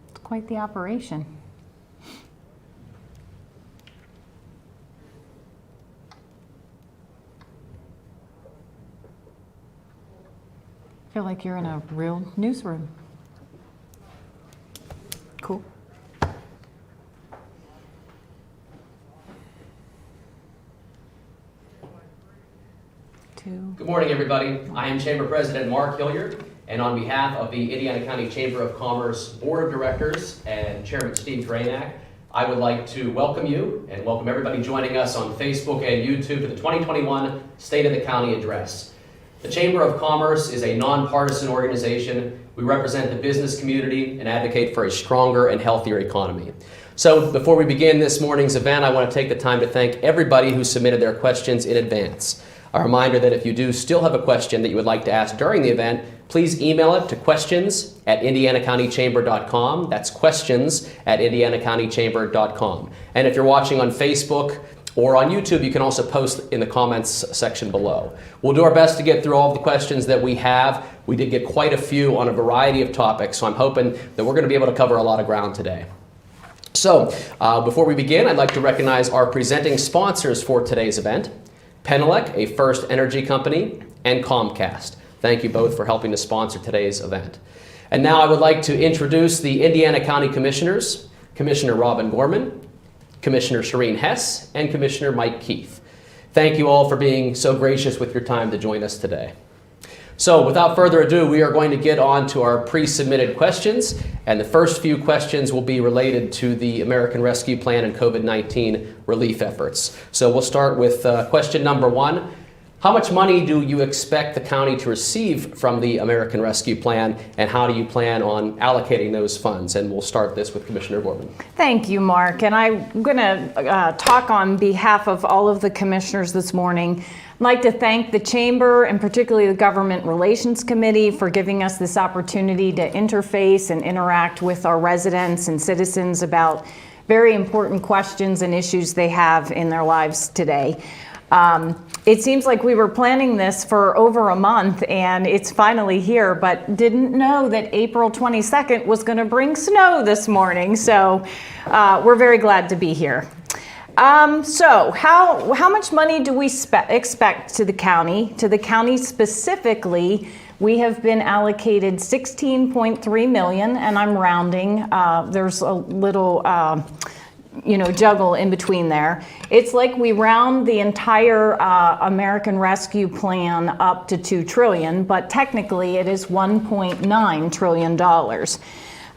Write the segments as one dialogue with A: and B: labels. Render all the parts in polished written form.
A: It's quite the operation. I feel like you're in a real newsroom. Cool.
B: Good morning, everybody. I am Chamber President Mark Hilliard, and on behalf of the Indiana County Chamber of Commerce Board of Directors and Chairman Steve Dranak, I would like to welcome you and welcome everybody joining us on Facebook and YouTube to the 2021 State of the County Address. The Chamber of Commerce is a nonpartisan organization. We represent the business community and advocate for a stronger and healthier economy. So before we begin this morning's event, I want to take the time to thank everybody who submitted their questions in advance. A reminder that if you do still have a question that you would like to ask during the event, please email it to questions@indianacountychamber.com. That's questions@indianacountychamber.com. And if you're watching on Facebook or on YouTube, you can also post in the comments section below. We'll do our best to get through all of the questions that we have. We did get quite a few on a variety of topics, so I'm hoping that we're going to be able to cover a lot of ground today. So before we begin, I'd like to recognize our presenting sponsors for today's event: Penelec, a First Energy company, and Comcast. Thank you both for helping to sponsor today's event. And now I would like to introduce the Indiana County Commissioners, Commissioner Robin Gorman, Commissioner Shireen Hess, and Commissioner Mike Keith. Thank you all for being so gracious with your time to join us today. So without further ado, we are going to get on to our pre-submitted questions, and the first few questions will be related to the American Rescue Plan and COVID-19 relief efforts. So we'll start with question number one. How much money do you expect the county to receive from the American Rescue Plan, and how do you plan on allocating those funds? And we'll start this with Commissioner Gorman.
A: Thank you, Mark. And I'm going to talk on behalf of all of the commissioners this morning. I'd like to thank the Chamber and particularly the Government Relations Committee for giving us this opportunity to interface and interact with our residents and citizens about very important questions and issues they have in their lives today. It seems like we were planning this for over a month and it's finally here, but didn't know that April 22nd was going to bring snow this morning. So we're very glad to be here. So how much money do we expect to the county? To the county specifically, we have been allocated $16.3 million, and I'm rounding. There's a little juggle in between there. It's like we round the entire American Rescue Plan up to $2 trillion, but technically it is $1.9 trillion.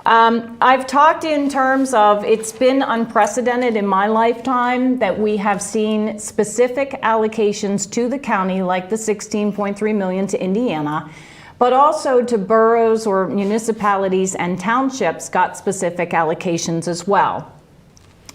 A: I've talked in terms of it's been unprecedented in my lifetime that we have seen specific allocations to the county, like the $16.3 million to Indiana, but also to boroughs or municipalities and townships got specific allocations as well.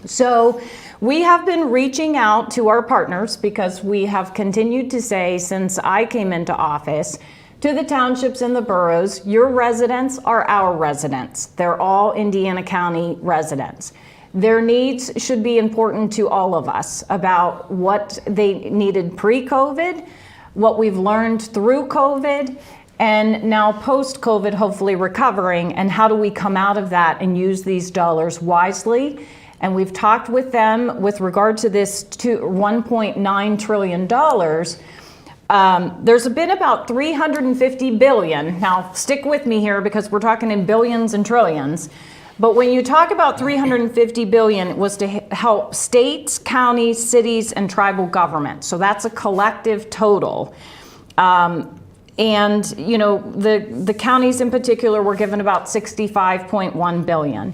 A: So we have been reaching out to our partners because we have continued to say since I came into office to the townships and the boroughs, your residents are our residents. They're all Indiana County residents. Their needs should be important to all of us about what they needed pre-COVID, what we've learned through COVID, and now post-COVID, hopefully recovering, and how do we come out of that and use these dollars wisely. And we've talked with them with regard to this $1.9 trillion. There's been about $350 billion. Now, stick with me here because we're talking in billions and trillions. But when you talk about $350 billion, it was to help states, counties, cities, and tribal governments. So that's a collective total. And the counties in particular were given about $65.1 billion.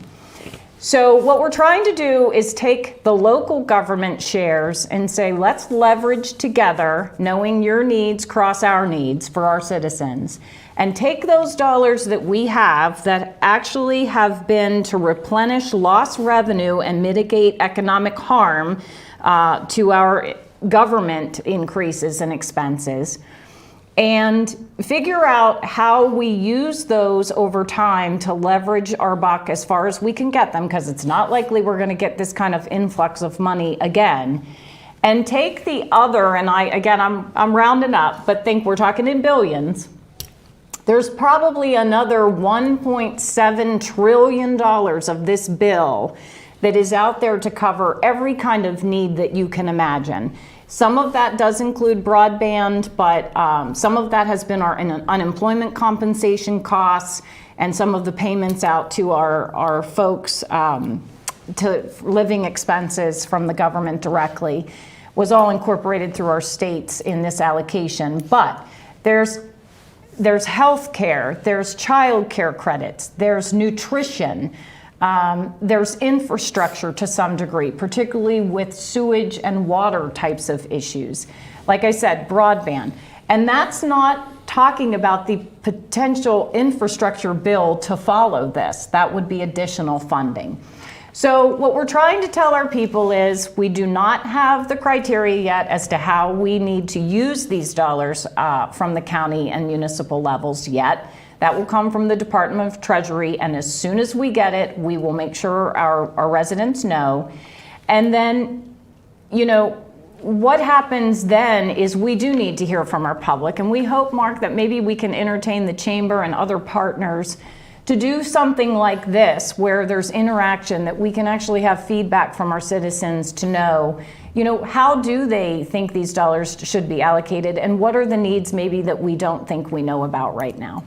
A: So what we're trying to do is take the local government shares and say, let's leverage together, knowing your needs cross our needs for our citizens, and take those dollars that we have that actually have been to replenish lost revenue and mitigate economic harm to our government increases and expenses, and figure out how we use those over time to leverage our buck as far as we can get them, because it's not likely we're going to get this kind of influx of money again. And take the other, and I'm rounding up, but think we're talking in billions. There's probably another $1.7 trillion of this bill that is out there to cover every kind of need that you can imagine. Some of that does include broadband, but some of that has been our unemployment compensation costs and some of the payments out to our folks to living expenses from the government directly was all incorporated through our states in this allocation. But there's health care, there's child care credits, there's nutrition, there's infrastructure to some degree, particularly with sewage and water types of issues. Like I said, broadband. And that's not talking about the potential infrastructure bill to follow this. That would be additional funding. So what we're trying to tell our people is we do not have the criteria yet as to how we need to use these dollars from the county and municipal levels yet. That will come from the Department of Treasury, and as soon as we get it, we will make sure our residents know. And then, what happens then is we do need to hear from our public, and we hope, Mark, that maybe we can entertain the chamber and other partners to do something like this, where there's interaction, that we can actually have feedback from our citizens to know, how do they think these dollars should be allocated, and what are the needs maybe that we don't think we know about right now.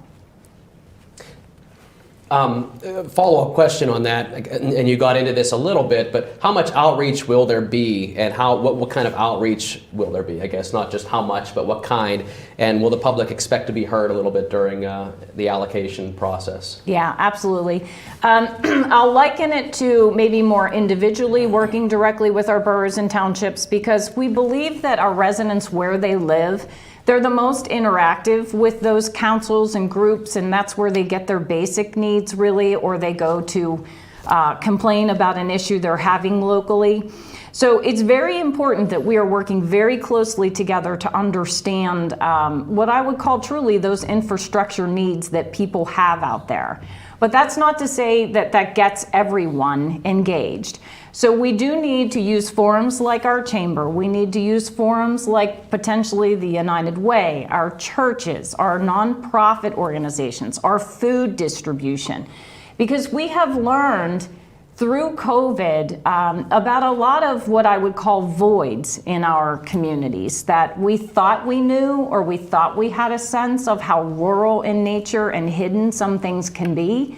B: Follow-up question on that, and you got into this a little bit, but how much outreach will there be, and what kind of outreach will there be? I guess not just how much, but what kind, and will the public expect to be heard a little bit during the allocation process? Yeah, absolutely. I'll liken it to maybe more individually working directly with our boroughs and townships, because we believe that our residents where they live, they're the most interactive with those councils and groups, and that's where they get their basic needs really, or they go to complain about an issue they're having locally.
A: So it's very important that we are working very closely together to understand what I would call truly those infrastructure needs that people have out there. But that's not to say that that gets everyone engaged. So we do need to use forums like our chamber. We need to use forums like potentially the United Way, our churches, our nonprofit organizations, our food distribution. Because we have learned through COVID about a lot of what I would call voids in our communities that we thought we knew, or we thought we had a sense of how rural in nature and hidden some things can be.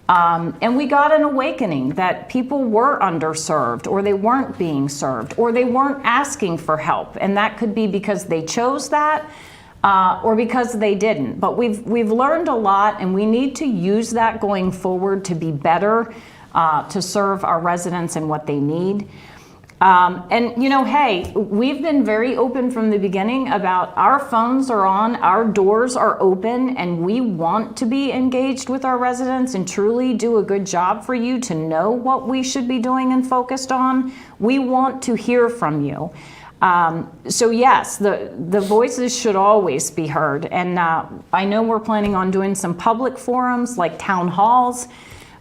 A: And we got an awakening that people were underserved, or they weren't being served, or they weren't asking for help. And that could be because they chose that, or because they didn't. But we've learned a lot, and we need to use that going forward to be better, to serve our residents and what they need. And hey, we've been very open from the beginning about our phones are on, our doors are open, and we want to be engaged with our residents and truly do a good job for you to know what we should be doing and focused on. We want to hear from you. So yes, the voices should always be heard. And I know we're planning on doing some public forums like town halls.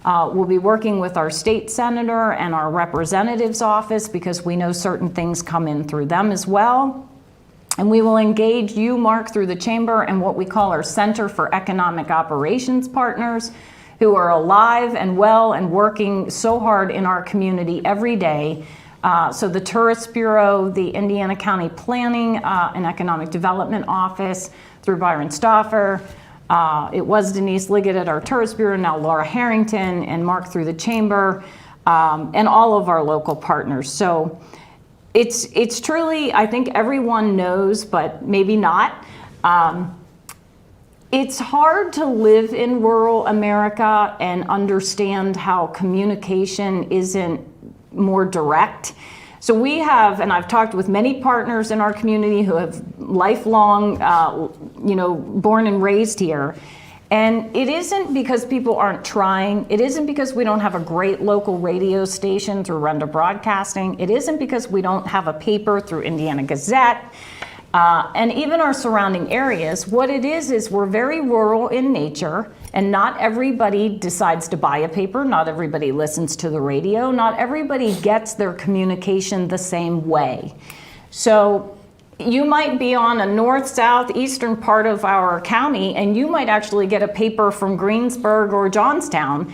A: We'll be working with our state senator and our representative's office because we know certain things come in through them as well. And we will engage you, Mark, through the chamber and what we call our Center for Economic Operations partners, who are alive and well and working so hard in our community every day. So the Tourist Bureau, the Indiana County Planning and Economic Development Office through Byron Stauffer. It was Denise Liggett at our Tourist Bureau, now Laura Harrington, and Mark through the chamber, and all of our local partners. So it's truly, I think everyone knows, but maybe not. It's hard to live in rural America and understand how communication isn't more direct. So we have, and I've talked with many partners in our community who have lifelong, born and raised here. And it isn't because people aren't trying. It isn't because we don't have a great local radio station through Renda Broadcasting. It isn't because we don't have a paper through Indiana Gazette. And even our surrounding areas. What it is we're very rural in nature, and not everybody decides to buy a paper, not everybody listens to the radio, not everybody gets their communication the same way. So you might be on a north, south, eastern part of our county, and you might actually get a paper from Greensburg or Johnstown.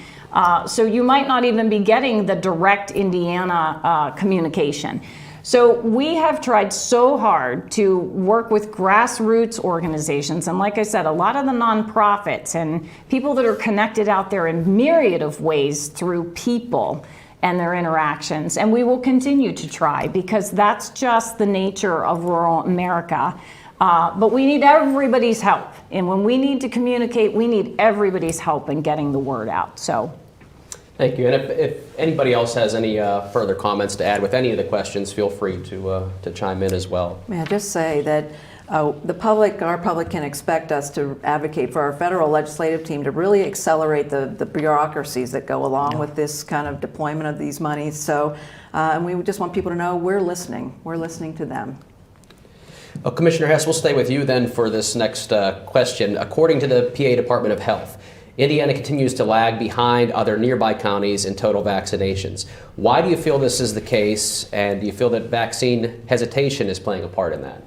A: So you might not even be getting the direct Indiana communication. So we have tried so hard to work with grassroots organizations. And like I said, a lot of the nonprofits and people that are connected out there in myriad of ways through people and their interactions. And we will continue to try because that's just the nature of rural America. But we need everybody's help. And when we need to communicate, we need everybody's help in getting the word out. So.
B: Thank you. And if anybody else has any further comments to add with any of the questions, feel free to chime in as well.
C: May I just say that our public can expect us to advocate for our federal legislative team to really accelerate the bureaucracies that go along with this kind of deployment of these monies. So, and we just want people to know we're listening. We're listening to them.
B: Commissioner Hess, we'll stay with you then for this next question. According to the PA Department of Health, Indiana continues to lag behind other nearby counties in total vaccinations. Why do you feel this is the case, and do you feel that vaccine hesitation is playing a part in that?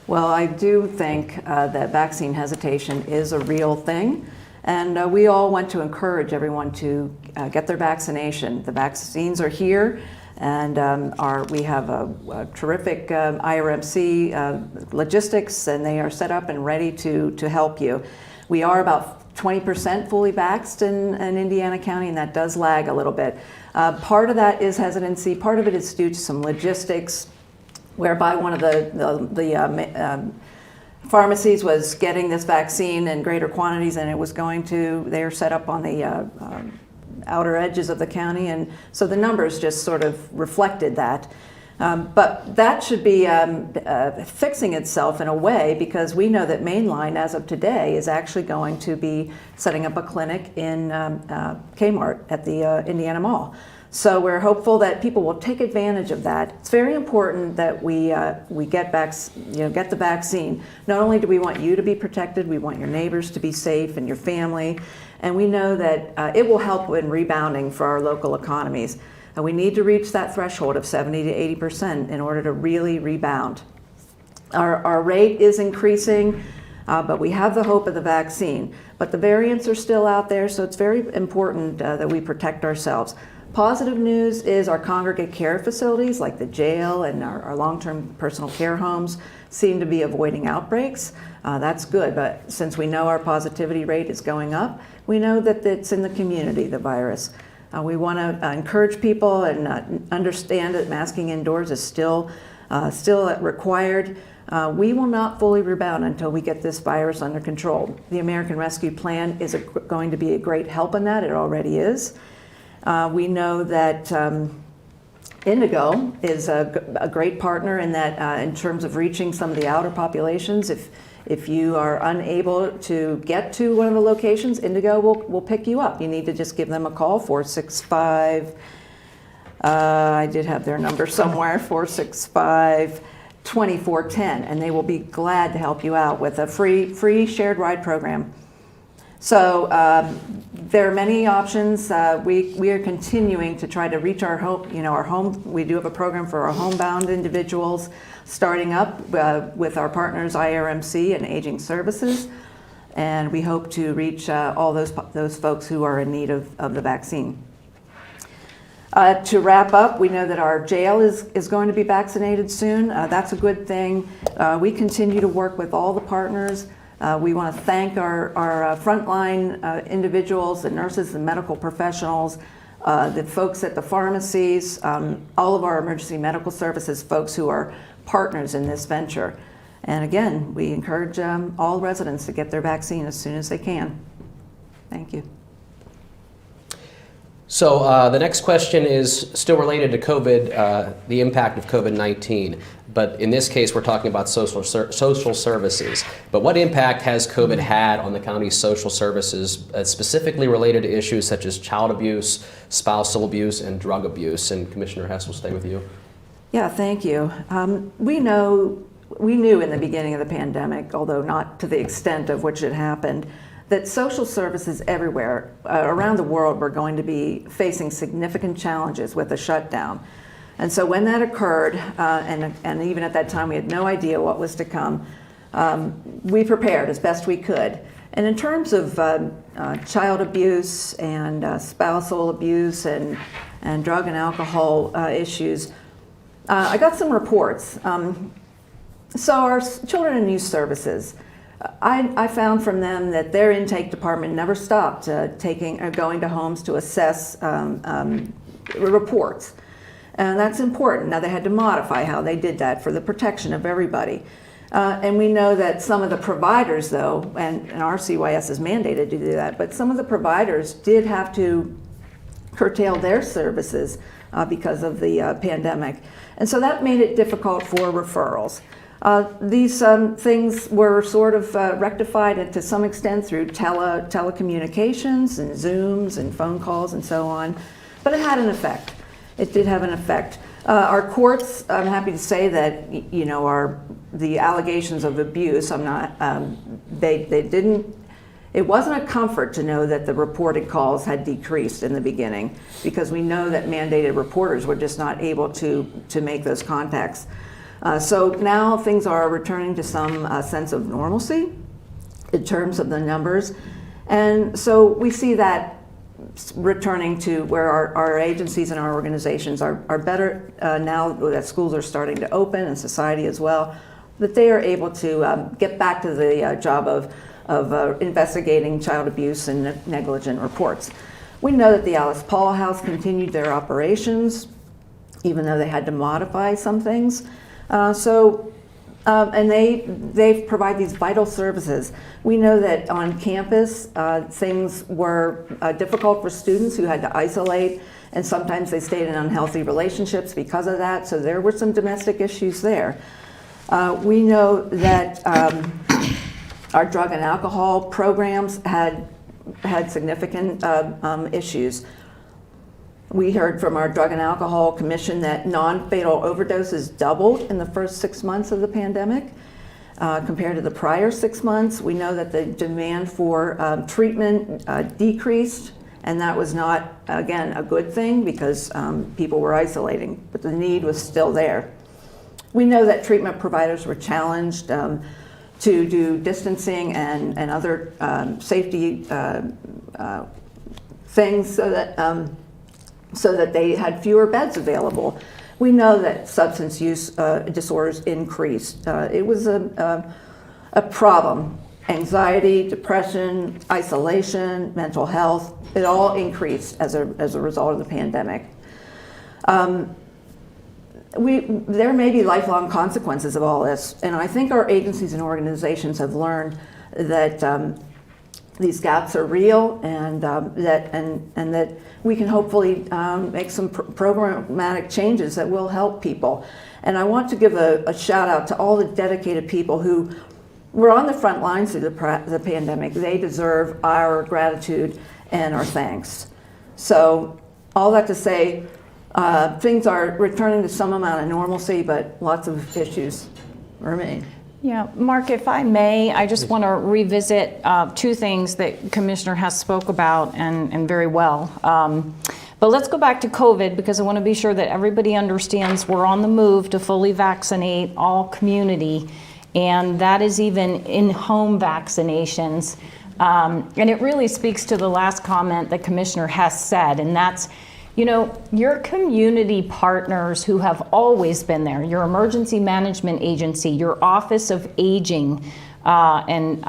C: Well, I do think that vaccine hesitation is a real thing, and we all want to encourage everyone to get their vaccination. The vaccines are here, and we have a terrific IRMC logistics, and they are set up and ready to help you. We are about 20% fully vaxxed in Indiana County, and that does lag a little bit. Part of that is hesitancy. Part of it is due to some logistics, whereby one of the pharmacies was getting this vaccine in greater quantities, and it was they are set up on the outer edges of the county, and so the numbers just sort of reflected that. But that should be fixing itself in a way, because we know that Mainline, as of today, is actually going to be setting up a clinic in Kmart at the Indiana Mall. So we're hopeful that people will take advantage of that. It's very important that we get get the vaccine. Not only do we want you to be protected, we want your neighbors to be safe and your family, and we know that it will help in rebounding for our local economies. And we need to reach that threshold of 70 to 80% in order to really rebound. Our rate is increasing, but we have the hope of the vaccine. But the variants are still out there, so it's very important that we protect ourselves. Positive news is our congregate care facilities, like the jail and our long-term personal care homes, seem to be avoiding outbreaks. That's good, but since we know our positivity rate is going up, we know that it's in the community, the virus. We want to encourage people and understand that masking indoors is still required. We will not fully rebound until we get this virus under control. The American Rescue Plan is going to be a great help in that. It already is. We know that Indigo is a great partner in that in terms of reaching some of the outer populations. If you are unable to get to one of the locations, Indigo will pick you up. You need to just give them a call, 465, I did have their number somewhere, 465-2410, and they will be glad to help you out with a free shared ride program. So there are many options. We are continuing to try to reach our home. We do have a program for our homebound individuals, starting up with our partners IRMC and Aging Services, and we hope to reach all those folks who are in need of the vaccine. To wrap up, we know that our jail is going to be vaccinated soon. That's a good thing. We continue to work with all the partners. We want to thank our frontline individuals, the nurses, the medical professionals, the folks at the pharmacies, all of our emergency medical services folks who are partners in this venture. And again, we encourage all residents to get their vaccine as soon as they can. Thank you.
B: So the next question is still related to COVID, the impact of COVID-19. But in this case, we're talking about social services. But what impact has COVID had on the county's social services, specifically related to issues such as child abuse, spousal abuse, and drug abuse? And Commissioner Hess will stay with you.
C: Yeah, thank you. We knew in the beginning of the pandemic, although not to the extent of which it happened, that social services everywhere around the world were going to be facing significant challenges with a shutdown. And so when that occurred, and even at that time we had no idea what was to come, we prepared as best we could. And in terms of child abuse and spousal abuse and drug and alcohol issues, I got some reports. So our Children and Youth Services, I found from them that their intake department never stopped going to homes to assess reports. And that's important. Now they had to modify how they did that for the protection of everybody. And we know that some of the providers, though, and our CYS is mandated to do that, but some of the providers did have to curtail their services because of the pandemic. And so that made it difficult for referrals. These things were sort of rectified to some extent through telecommunications and Zooms and phone calls and so on, but it had an effect. It did have an effect. Our courts, I'm happy to say that, you know, the allegations of abuse, they didn't, it wasn't a comfort to know that the reported calls had decreased in the beginning, because we know that mandated reporters were just not able to make those contacts. So now things are returning to some sense of normalcy in terms of the numbers. And so we see that returning to where our agencies and our organizations are better now that schools are starting to open and society as well, that they are able to get back to the job of investigating child abuse and negligent reports. We know that the Alice Paul House continued their operations, even though they had to modify some things. And they provide these vital services. We know that on campus, things were difficult for students who had to isolate, and sometimes they stayed in unhealthy relationships because of that, so there were some domestic issues there. We know that our drug and alcohol programs had significant issues. We heard from our Drug and Alcohol Commission that non-fatal overdoses doubled in the first 6 months of the pandemic compared to the prior 6 months. We know that the demand for treatment decreased, and that was not, again, a good thing because people were isolating, but the need was still there. We know that treatment providers were challenged to do distancing and other safety things so that they had fewer beds available. We know that substance use disorders increased. It was a problem. Anxiety, depression, isolation, mental health, it all increased as a result of the pandemic. There may be lifelong consequences of all this, and I think our agencies and organizations have learned that these gaps are real, and that we can hopefully make some programmatic changes that will help people. And I want to give a shout out to all the dedicated people who were on the front lines through the pandemic. They deserve our gratitude and our thanks. So all that to say, things are returning to some amount of normalcy, but lots of issues remain.
A: Yeah, Mark, if I may, I just want to revisit two things that Commissioner Hess spoke about and very well. But let's go back to COVID, because I want to be sure that everybody understands we're on the move to fully vaccinate all community, and that is even in-home vaccinations. And it really speaks to the last comment that Commissioner Hess said, and that's, you know, your community partners who have always been there, your emergency management agency, your Office of Aging, and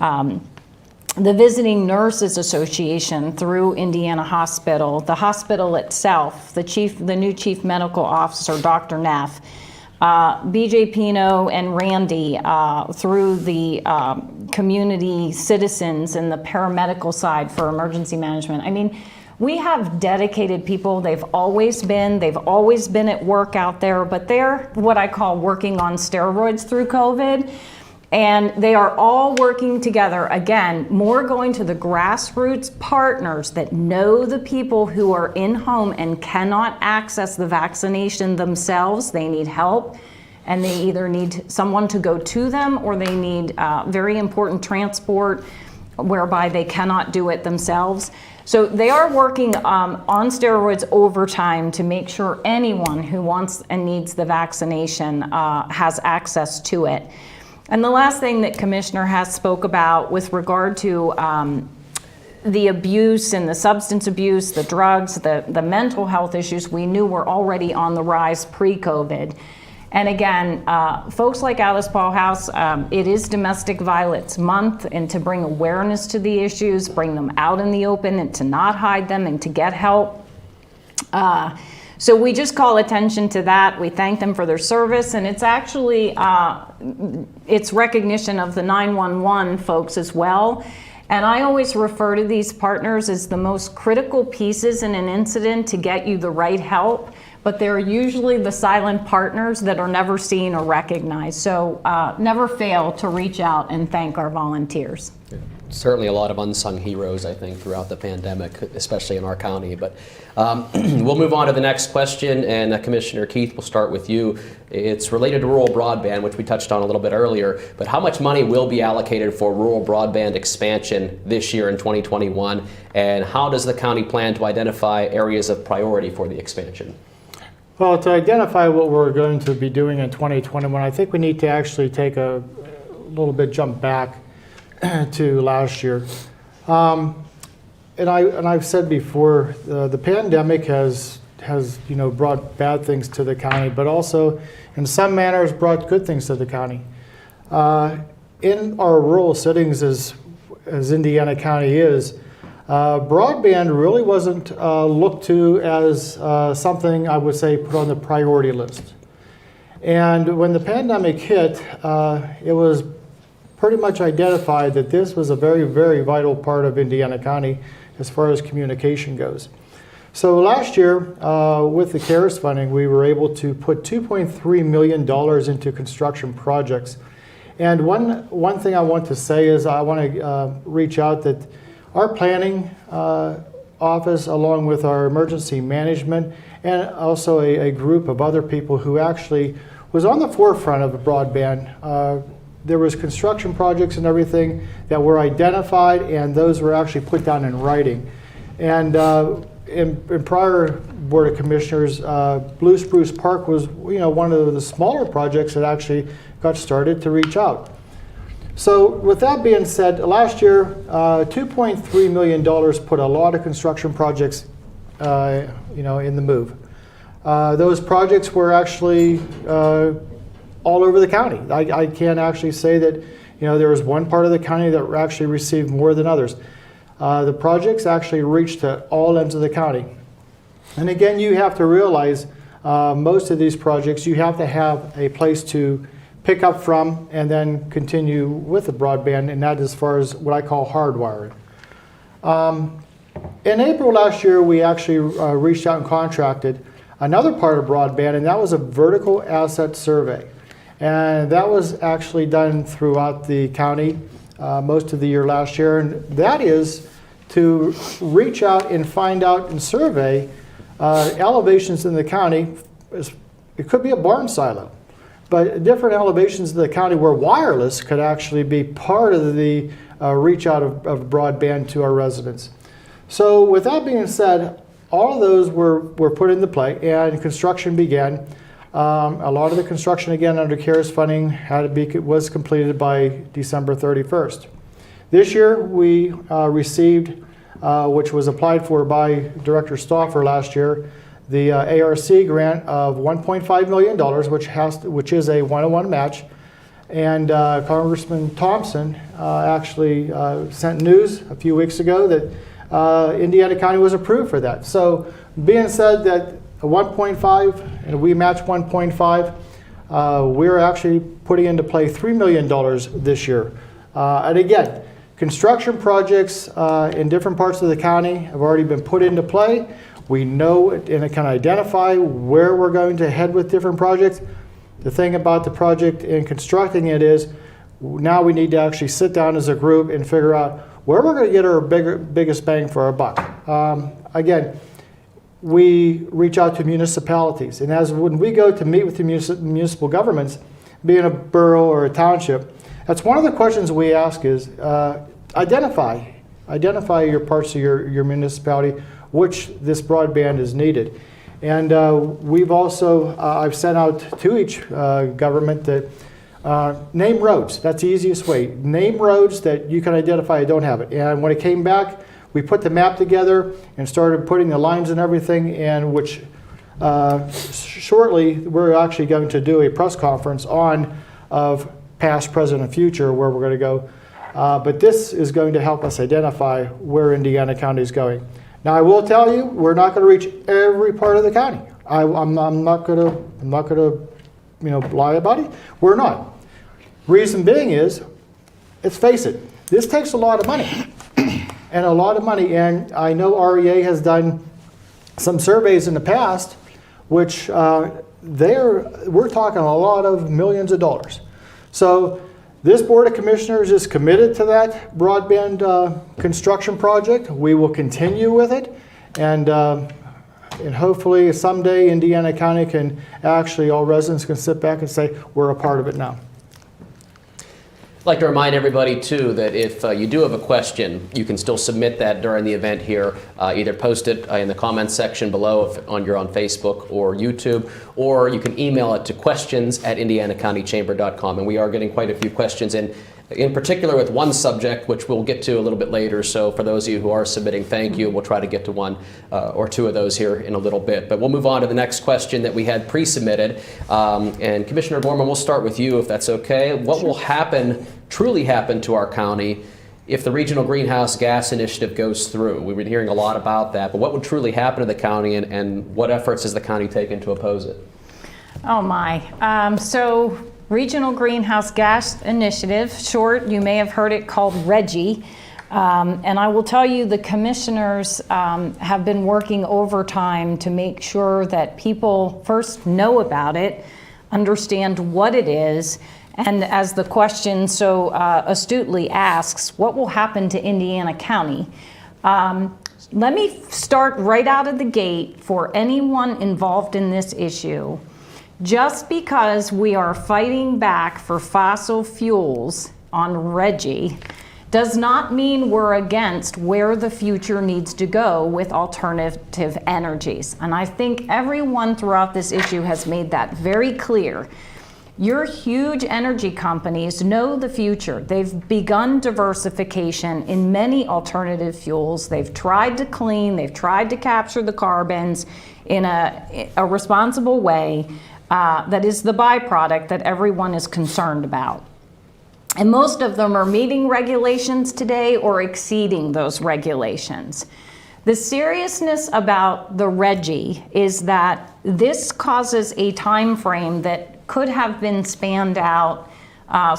A: the Visiting Nurses Association through Indiana Hospital, the hospital itself, the new Chief Medical Officer, Dr. Neff, BJ Pino and Randy through the community citizens and the paramedical side for emergency management. I mean, we have dedicated people. They've always been at work out there, but they're what I call working on steroids through COVID. And they are all working together, again, more going to the grassroots partners that know the people who are in home and cannot access the vaccination themselves. They need help, and they either need someone to go to them, or they need very important transport whereby they cannot do it themselves. So they are working on steroids overtime to make sure anyone who wants and needs the vaccination has access to it. And the last thing that Commissioner Hess spoke about with regard to the abuse and the substance abuse, the drugs, the mental health issues we knew were already on the rise pre-COVID. And again, folks like Alice Paul House, it is Domestic Violence Month, and to bring awareness to the issues, bring them out in the open, and to not hide them, and to get help. So we just call attention to that. We thank them for their service, and it's actually, it's recognition of the 911 folks as well. And I always refer to these partners as the most critical pieces in an incident to get you the right help, but they're usually the silent partners that are never seen or recognized. So never fail to reach out and thank our volunteers.
B: Certainly a lot of unsung heroes, I think, throughout the pandemic, especially in our county. But we'll move on to the next question, and Commissioner Keith, we'll start with you. It's related to rural broadband, which we touched on a little bit earlier, but how much money will be allocated for rural broadband expansion this year in 2021, and how does the county plan to identify areas of priority for the expansion?
D: Well, to identify what we're going to be doing in 2021, I think we need to actually take a little bit jump back to last year. And I've said before, the pandemic has brought bad things to the county, but also in some manners brought good things to the county. In our rural settings, as Indiana County is, broadband really wasn't looked to as something I would say put on the priority list. And when the pandemic hit, it was pretty much identified that this was a very, very vital part of Indiana County as far as communication goes. So last year, with the CARES funding, we were able to put $2.3 million into construction projects. And one thing I want to say is I want to reach out that our planning office, along with our emergency management, and also a group of other people who actually was on the forefront of broadband. There was construction projects and everything that were identified, and those were actually put down in writing. And in prior Board of Commissioners, Blue Spruce Park was one of the smaller projects that actually got started to reach out. So with that being said, last year, $2.3 million put a lot of construction projects in the move. Those projects were actually all over the county. I can't actually say that there was one part of the county that actually received more than others. The projects actually reached to all ends of the county. And again, you have to realize most of these projects, you have to have a place to pick up from and then continue with the broadband, and that as far as what I call hardwiring. In April last year, we actually reached out and contracted another part of broadband, and that was a vertical asset survey. And that was actually done throughout the county most of the year last year, and that is to reach out and find out and survey elevations in the county. It could be a barn silo, but different elevations in the county where wireless could actually be part of the reach out of broadband to our residents. So with that being said, all of those were put into play, and construction began. A lot of the construction, again, under CARES funding was completed by December 31st. This year, we received, which was applied for by Director Stauffer last year, the ARC grant of $1.5 million, which is a 1-to-1 match. And Congressman Thompson actually sent news a few weeks ago that Indiana County was approved for that. So being said that 1.5 and we match 1.5, we're actually putting into play $3 million this year. And again, construction projects in different parts of the county have already been put into play. We know and it can identify where we're going to head with different projects. The thing about the project and constructing it is now we need to actually sit down as a group and figure out where we're going to get our biggest bang for our buck. Again, we reach out to municipalities, and when we go to meet with the municipal governments, being a borough or a township, that's one of the questions we ask is identify your parts of your municipality which this broadband is needed. And we've also, I've sent out to each government that name roads. That's the easiest way. Name roads that you can identify don't have it. And when it came back, we put the map together and started putting the lines and everything, and which shortly we're actually going to do a press conference on of past, present, and future where we're going to go. But this is going to help us identify where Indiana County is going. Now, I will tell you, we're not going to reach every part of the county. I'm not going to lie about it. We're not. Reason being is, let's face it, this takes a lot of money. And a lot of money, and I know REA has done some surveys in the past, which we're talking a lot of millions of dollars. So this Board of Commissioners is committed to that broadband construction project. We will continue with it, and hopefully someday Indiana County can actually, all residents can sit back and say, we're a part of it now.
B: I'd like to remind everybody, too, that if you do have a question, you can still submit that during the event here. Either post it in the comments section below if you're on Facebook or YouTube, or you can email it to questions@indianacountychamber.com. And we are getting quite a few questions in particular with one subject, which we'll get to a little bit later. So for those of you who are submitting, thank you. We'll try to get to one or two of those here in a little bit. But we'll move on to the next question that we had pre-submitted. And Commissioner Gorman, we'll start with you if that's okay. What will truly happen to our county if the Regional Greenhouse Gas Initiative goes through? We've been hearing a lot about that, but what would truly happen to the county, and what efforts has the county taken to oppose it?
A: Oh my. So Regional Greenhouse Gas Initiative, short, you may have heard it called RGGI. And I will tell you, the commissioners have been working overtime to make sure that people first know about it, understand what it is, and as the question so astutely asks, what will happen to Indiana County? Let me start right out of the gate for anyone involved in this issue. Just because we are fighting back for fossil fuels on RGGI does not mean we're against where the future needs to go with alternative energies. And I think everyone throughout this issue has made that very clear. Your huge energy companies know the future. They've begun diversification in many alternative fuels. They've tried to clean, they've tried to capture the carbons in a responsible way that is the byproduct that everyone is concerned about. And most of them are meeting regulations today or exceeding those regulations. The seriousness about the RGGI is that this causes a time frame that could have been spanned out,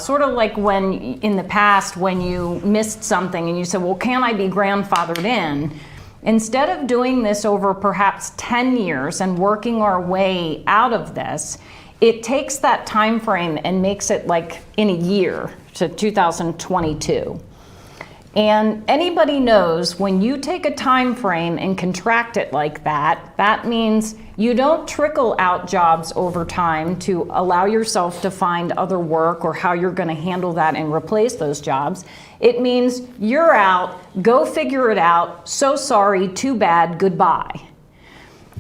A: sort of like when in the past when you missed something and you said, well, can I be grandfathered in? Instead of doing this over perhaps 10 years and working our way out of this, it takes that time frame and makes it like in a year to 2022. And anybody knows when you take a time frame and contract it like that, that means you don't trickle out jobs over time to allow yourself to find other work or how you're going to handle that and replace those jobs. It means you're out, go figure it out, so sorry, too bad, goodbye.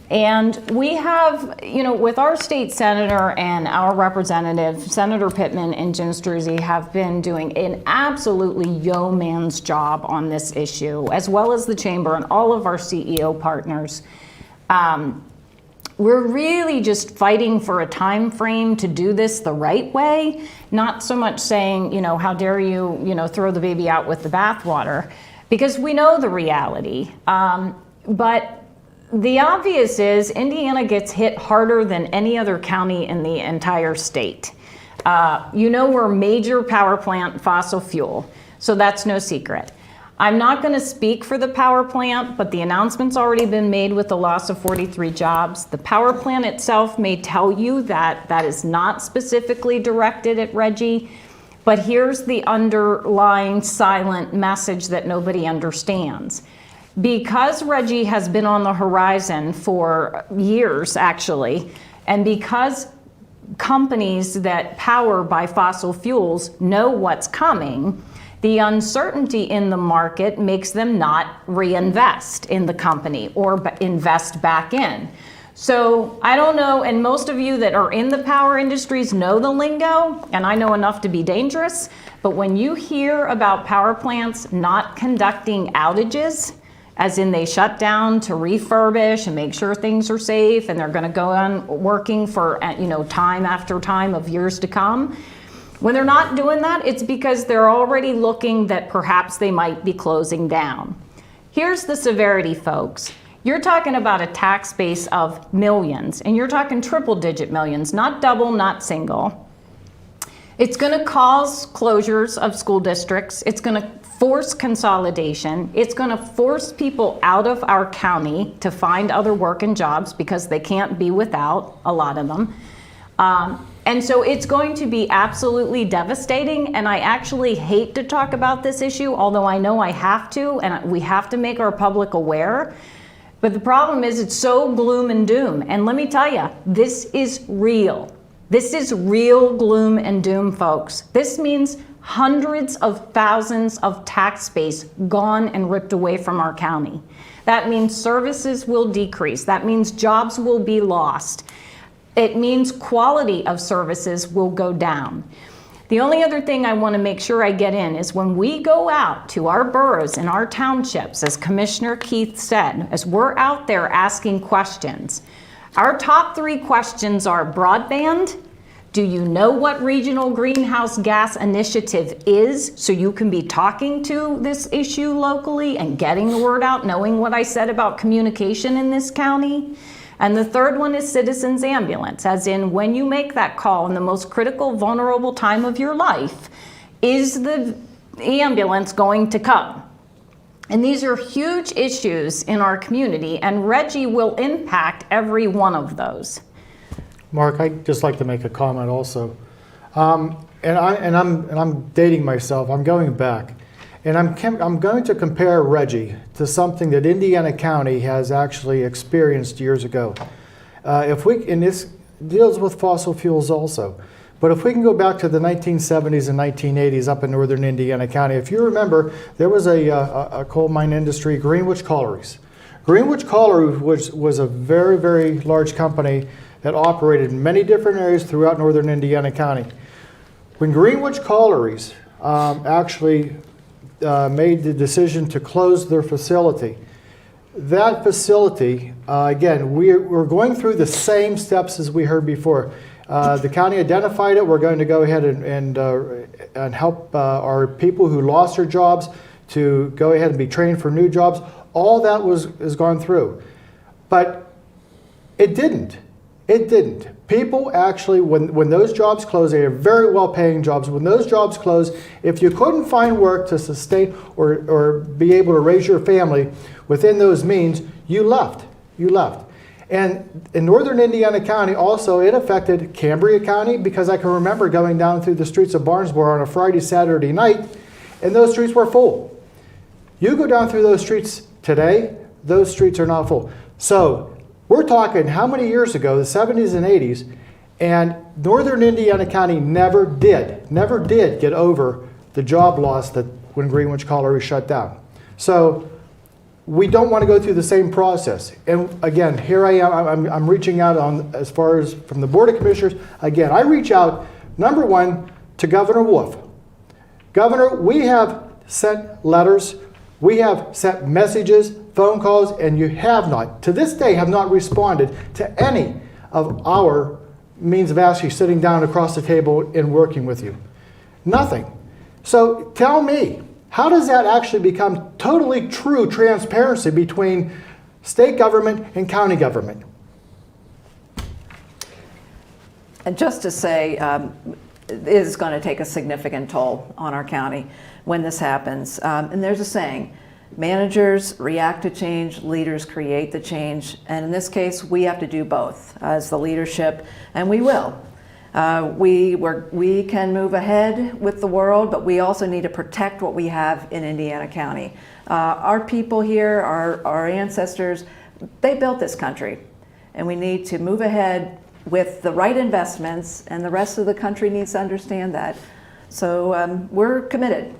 A: And we have, with our state senator and our representative, Senator Pittman and Jim Struzzi, have been doing an absolutely yeoman's job on this issue, as well as the chamber and all of our CEO partners. We're really just fighting for a time frame to do this the right way, not so much saying, how dare you, throw the baby out with the bathwater, because we know the reality. But the obvious is Indiana gets hit harder than any other county in the entire state. We're a major power plant fossil fuel, so that's no secret. I'm not going to speak for the power plant, but the announcement's already been made with the loss of 43 jobs. The power plant itself may tell you that that is not specifically directed at RGGI, but here's the underlying silent message that nobody understands. Because RGGI has been on the horizon for years, actually, and because companies that power by fossil fuels know what's coming, the uncertainty in the market makes them not reinvest in the company or invest back in. So I don't know, and most of you that are in the power industries know the lingo, and I know enough to be dangerous, but when you hear about power plants not conducting outages, as in they shut down to refurbish and make sure things are safe, and they're going to go on working for time after time of years to come. When they're not doing that, it's because they're already looking that perhaps they might be closing down. Here's the severity, folks. You're talking about a tax base of millions, and you're talking triple-digit millions, not double, not single. It's going to cause closures of school districts. It's going to force consolidation. It's going to force people out of our county to find other work and jobs because they can't be without, a lot of them. And so it's going to be absolutely devastating, and I actually hate to talk about this issue, although I know I have to, and we have to make our public aware. But the problem is it's so gloom and doom. And let me tell you, this is real. This is real gloom and doom, folks. This means hundreds of thousands of tax base gone and ripped away from our county. That means services will decrease. That means jobs will be lost. It means quality of services will go down. The only other thing I want to make sure I get in is when we go out to our boroughs and our townships, as Commissioner Keith said, as we're out there asking questions, our top 3 questions are broadband. Do you know what Regional Greenhouse Gas Initiative is so you can be talking to this issue locally and getting the word out, knowing what I said about communication in this county? And the third one is citizens ambulance, as in when you make that call in the most critical, vulnerable time of your life, is the ambulance going to come? And these are huge issues in our community, and RGGI will impact every one of those.
D: Mark, I'd just like to make a comment also. And I'm dating myself. I'm going back. And I'm going to compare Reggie to something that Indiana County has actually experienced years ago. And this deals with fossil fuels also. But if we can go back to the 1970s and 1980s up in northern Indiana County, if you remember, there was a coal mine industry, Greenwich Collieries. Greenwich Collieries was a very, very large company that operated in many different areas throughout northern Indiana County. When Greenwich Collieries actually made the decision to close their facility, that facility, again, we're going through the same steps as we heard before. The county identified it. We're going to go ahead and help our people who lost their jobs to go ahead and be trained for new jobs. All that is gone through. But it didn't. It didn't. People actually, when those jobs closed, they are very well-paying jobs. When those jobs closed, if you couldn't find work to sustain or be able to raise your family within those means, you left. You left. And in northern Indiana County also, it affected Cambria County, because I can remember going down through the streets of Barnesboro on a Friday, Saturday night, and those streets were full. You go down through those streets today, those streets are not full. So we're talking how many years ago, the 70s and 80s, and northern Indiana County never did get over the job loss that when Greenwich Colliery shut down. So we don't want to go through the same process. And again, here I am, I'm reaching out on, as far as from the Board of Commissioners. Again, I reach out, number one, to Governor Wolf. Governor, we have sent letters, we have sent messages, phone calls, and you have not, to this day, have not responded to any of our means of actually sitting down across the table and working with you. Nothing. So tell me, how does that actually become totally true transparency between state government and county government?
C: And just to say, it is going to take a significant toll on our county when this happens. And there's a saying, managers react to change, leaders create the change. And in this case, we have to do both as the leadership, and we will. We can move ahead with the world, but we also need to protect what we have in Indiana County. Our people here, our ancestors, they built this country, and we need to move ahead with the right investments, and the rest of the country needs to understand that. So we're committed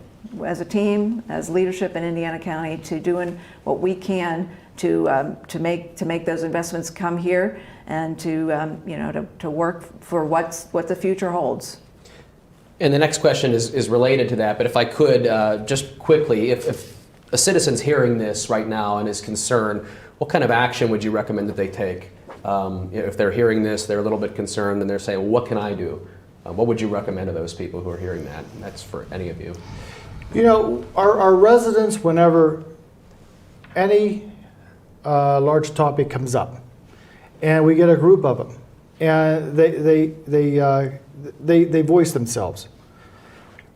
C: as a team, as leadership in Indiana County, to doing what we can to make those investments come here, and to work for what the future holds.
B: And the next question is related to that, but if I could just quickly, if a citizen's hearing this right now and is concerned, what kind of action would you recommend that they take? If they're hearing this, they're a little bit concerned, and they're saying, well, what can I do? What would you recommend to those people who are hearing that? And that's for any of you.
D: You know, our residents, whenever any large topic comes up, and we get a group of them, and they voice themselves.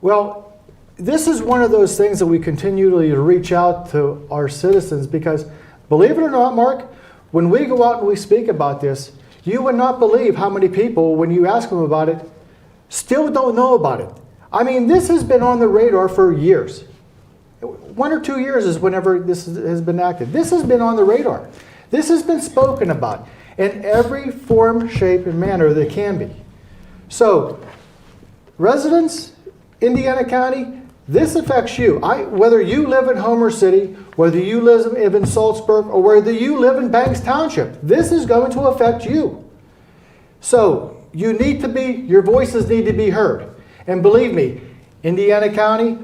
D: Well, this is one of those things that we continually reach out to our citizens, because believe it or not, Mark, when we go out and we speak about this, you would not believe how many people, when you ask them about it, still don't know about it. I mean, this has been on the radar for years. 1 or 2 years is whenever this has been acted. This has been on the radar. This has been spoken about in every form, shape, and manner that can be. So, residents, Indiana County, this affects you. Whether you live in Homer City, whether you live in Salzburg, or whether you live in Banks Township, this is going to affect you. So, your voices need to be heard. And believe me, Indiana County,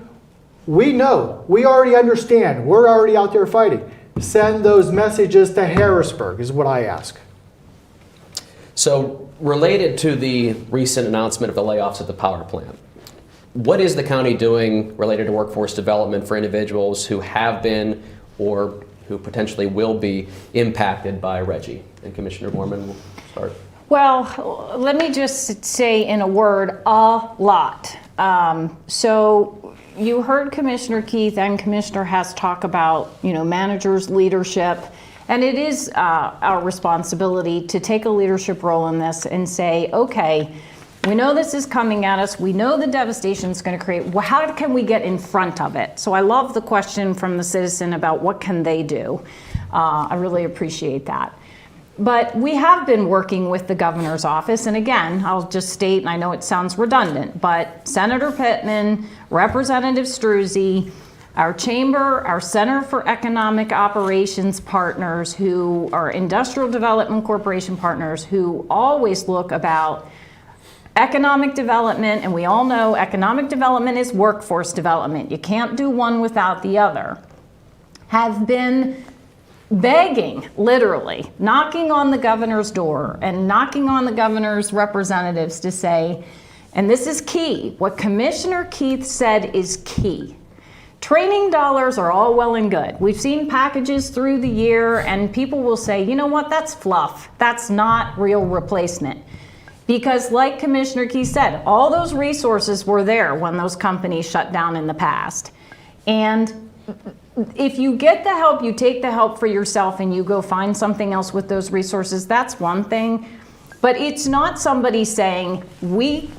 D: we know, we already understand, we're already out there fighting. Send those messages to Harrisburg, is what I ask.
B: So, related to the recent announcement of the layoffs at the power plant, what is the county doing related to workforce development for individuals who have been or who potentially will be impacted by Reggie? And Commissioner Borman will start.
A: Well, let me just say in a word, a lot. So you heard Commissioner Keith and Commissioner Hess talk about, managers, leadership, and it is our responsibility to take a leadership role in this and say, okay, We know this is coming at us. We know the devastation it's going to create. Well, how can we get in front of it? So I love the question from the citizen about what can they do. I really appreciate that. But we have been working with the governor's office, and again, I'll just state, and I know it sounds redundant, but Senator Pittman, Representative Struzzi, our chamber, our Center for Economic Operations partners, who are Industrial Development Corporation partners, who always look about economic development, and we all know economic development is workforce development. You can't do one without the other, have been begging, literally, knocking on the governor's door and knocking on the governor's representatives to say, and this is key, what Commissioner Keith said is key. Training dollars are all well and good. We've seen packages through the year and people will say, you know what, that's fluff. That's not real replacement. Because like Commissioner Keith said, all those resources were there when those companies shut down in the past. And if you get the help, you take the help for yourself and you go find something else with those resources, that's one thing. But it's not somebody saying, we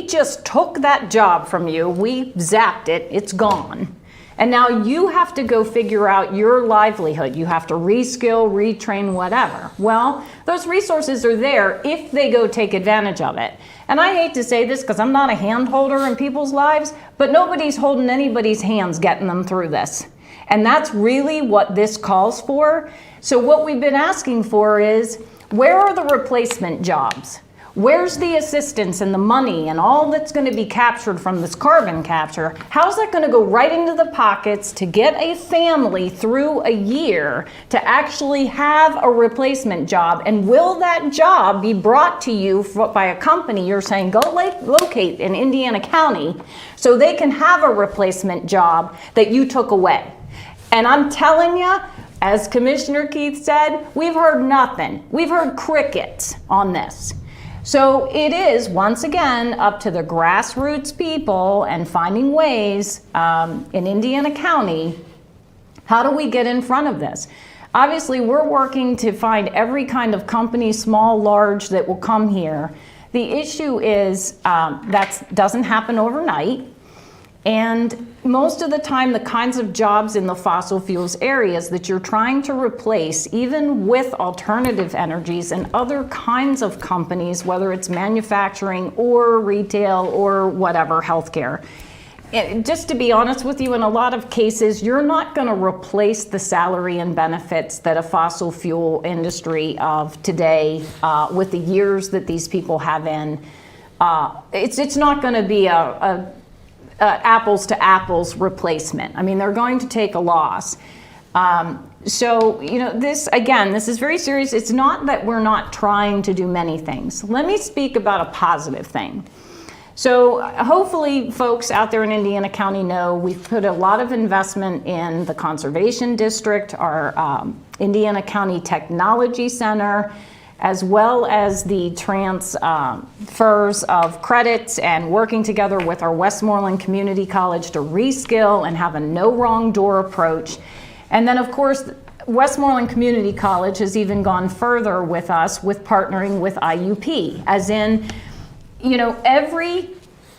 A: just took that job from you, we zapped it, it's gone. And now you have to go figure out your livelihood. You have to reskill, retrain, whatever. Well, those resources are there if they go take advantage of it. And I hate to say this because I'm not a hand holder in people's lives, but nobody's holding anybody's hands getting them through this. And that's really what this calls for. So what we've been asking for is, where are the replacement jobs? Where's the assistance and the money and all that's going to be captured from this carbon capture? How's that going to go right into the pockets to get a family through a year to actually have a replacement job? And will that job be brought to you by a company you're saying, go locate in Indiana County so they can have a replacement job that you took away? And I'm telling you, as Commissioner Keith said, we've heard nothing. We've heard crickets on this. So it is, once again, up to the grassroots people and finding ways in Indiana County, how do we get in front of this? Obviously, we're working to find every kind of company, small, large, that will come here. The issue is that doesn't happen overnight. And most of the time, the kinds of jobs in the fossil fuels areas that you're trying to replace, even with alternative energies and other kinds of companies, whether it's manufacturing or retail or whatever, healthcare. Just to be honest with you, in a lot of cases, you're not going to replace the salary and benefits that a fossil fuel industry of today, with the years that these people have in. It's not going to be a apples to apples replacement. I mean, they're going to take a loss. So, you know, this is very serious. It's not that we're not trying to do many things. Let me speak about a positive thing. So hopefully folks out there in Indiana County know we've put a lot of investment in the Conservation District, our Indiana County Technology Center, as well as the transfers of credits and working together with our Westmoreland Community College to reskill and have a no wrong door approach. And then of course, Westmoreland Community College has even gone further with us with partnering with IUP, as in, you know, every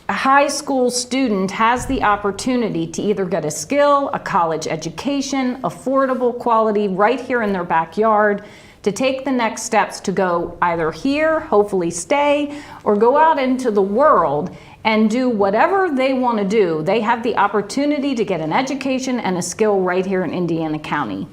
A: high school student has the opportunity to either get a skill, a college education, affordable quality right here in their backyard, to take the next steps to go either here, hopefully stay, or go out into the world and do whatever they want to do. They have the opportunity to get an education and a skill right here in Indiana County.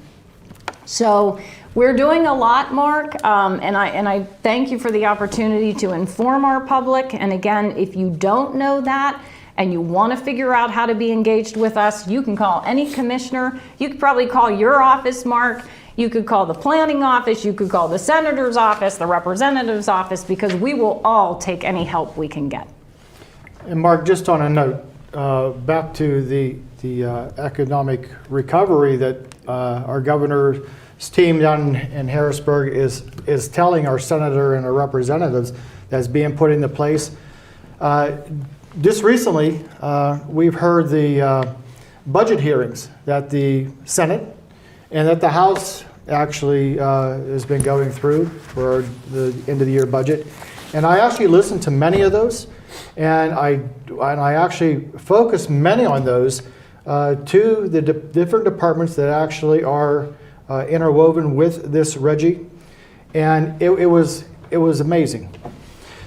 A: So we're doing a lot, Mark, and I thank you for the opportunity to inform our public. And again, if you don't know that and you want to figure out how to be engaged with us, you can call any commissioner. You could probably call your office, Mark. You could call the planning office, you could call the senator's office, the representative's office, because we will all take any help we can get.
D: And Mark, just on a note, back to the economic recovery that our governor's team down in Harrisburg is telling our senator and our representatives that's being put into place. Just recently, we've heard the budget hearings that the Senate and that the House actually has been going through for the end of the year budget. And I actually listened to many of those, and I actually focused many on those to the different departments that actually are interwoven with this RGGI, and it was amazing.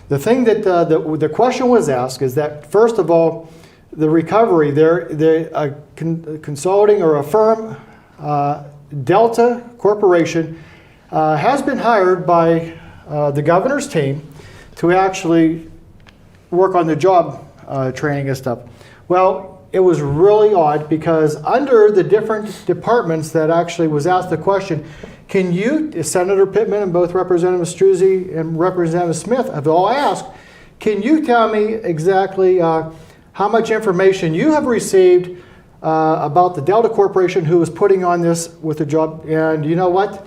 D: The thing that the question was asked is that, first of all, the recovery, they're consulting or a firm, Delta Corporation, has been hired by the governor's team to actually work on the job training and stuff. Well, it was really odd because under the different departments that actually was asked the question, can you, Senator Pittman and both Representative Struzzi and Representative Smith have all asked, can you tell me exactly how much information you have received about the Delta Corporation who was putting on this with the job? And you know what?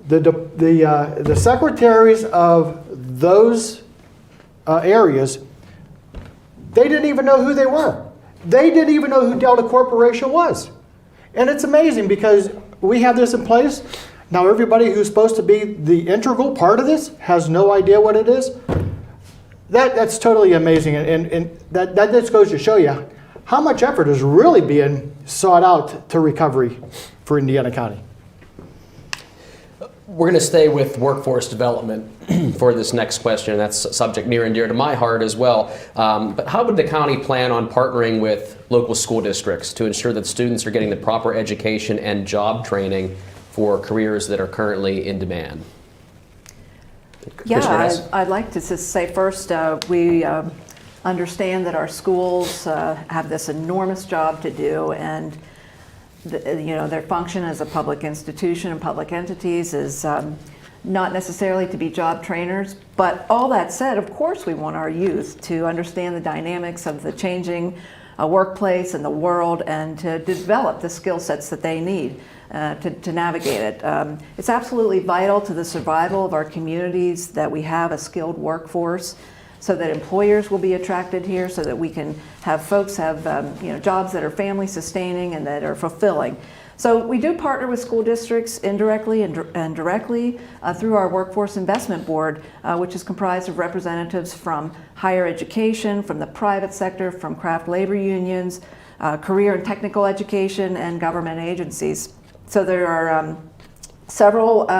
D: The secretaries of those areas, they didn't even know who they were. They didn't even know who Delta Corporation was. And it's amazing because we have this in place. Now everybody who's supposed to be the integral part of this has no idea what it is. That's totally amazing. And that just goes to show you how much effort is really being sought out to recovery for Indiana County.
B: We're going to stay with workforce development for this next question, and that's a subject near and dear to my heart as well. But how would the county plan on partnering with local school districts to ensure that students are getting the proper education and job training for careers that are currently in demand?
C: Yeah, I'd like to just say first, we understand that our schools have this enormous job to do, and their function as a public institution and public entities is not necessarily to be job trainers. But all that said, of course we want our youth to understand the dynamics of the changing workplace and the world, and to develop the skill sets that they need to navigate it. It's absolutely vital to the survival of our communities that we have a skilled workforce, so that employers will be attracted here, so that we can have folks have jobs that are family sustaining and that are fulfilling. So we do partner with school districts indirectly and directly through our Workforce Investment Board, which is comprised of representatives from higher education, from the private sector, from craft labor unions, career and technical education, and government agencies. So there are several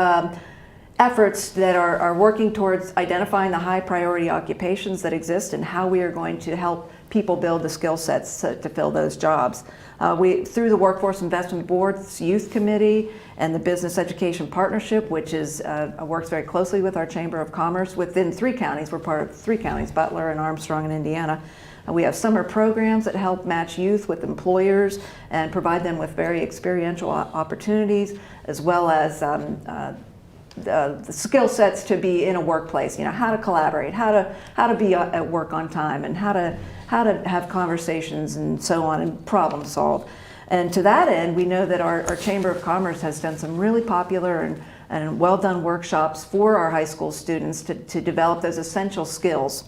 C: efforts that are working towards identifying the high priority occupations that exist and how we are going to help people build the skill sets to fill those jobs. Through the Workforce Investment Board's Youth Committee and the Business Education Partnership, which works very closely with our Chamber of Commerce within 3 counties. We're part of 3 counties, Butler and Armstrong and Indiana. We have summer programs that help match youth with employers and provide them with very experiential opportunities, as well as the skill sets to be in a workplace. How to collaborate, how to be at work on time, and how to have conversations and so on, and problem solve. And to that end, we know that our Chamber of Commerce has done some really popular and well done workshops for our high school students to develop those essential skills.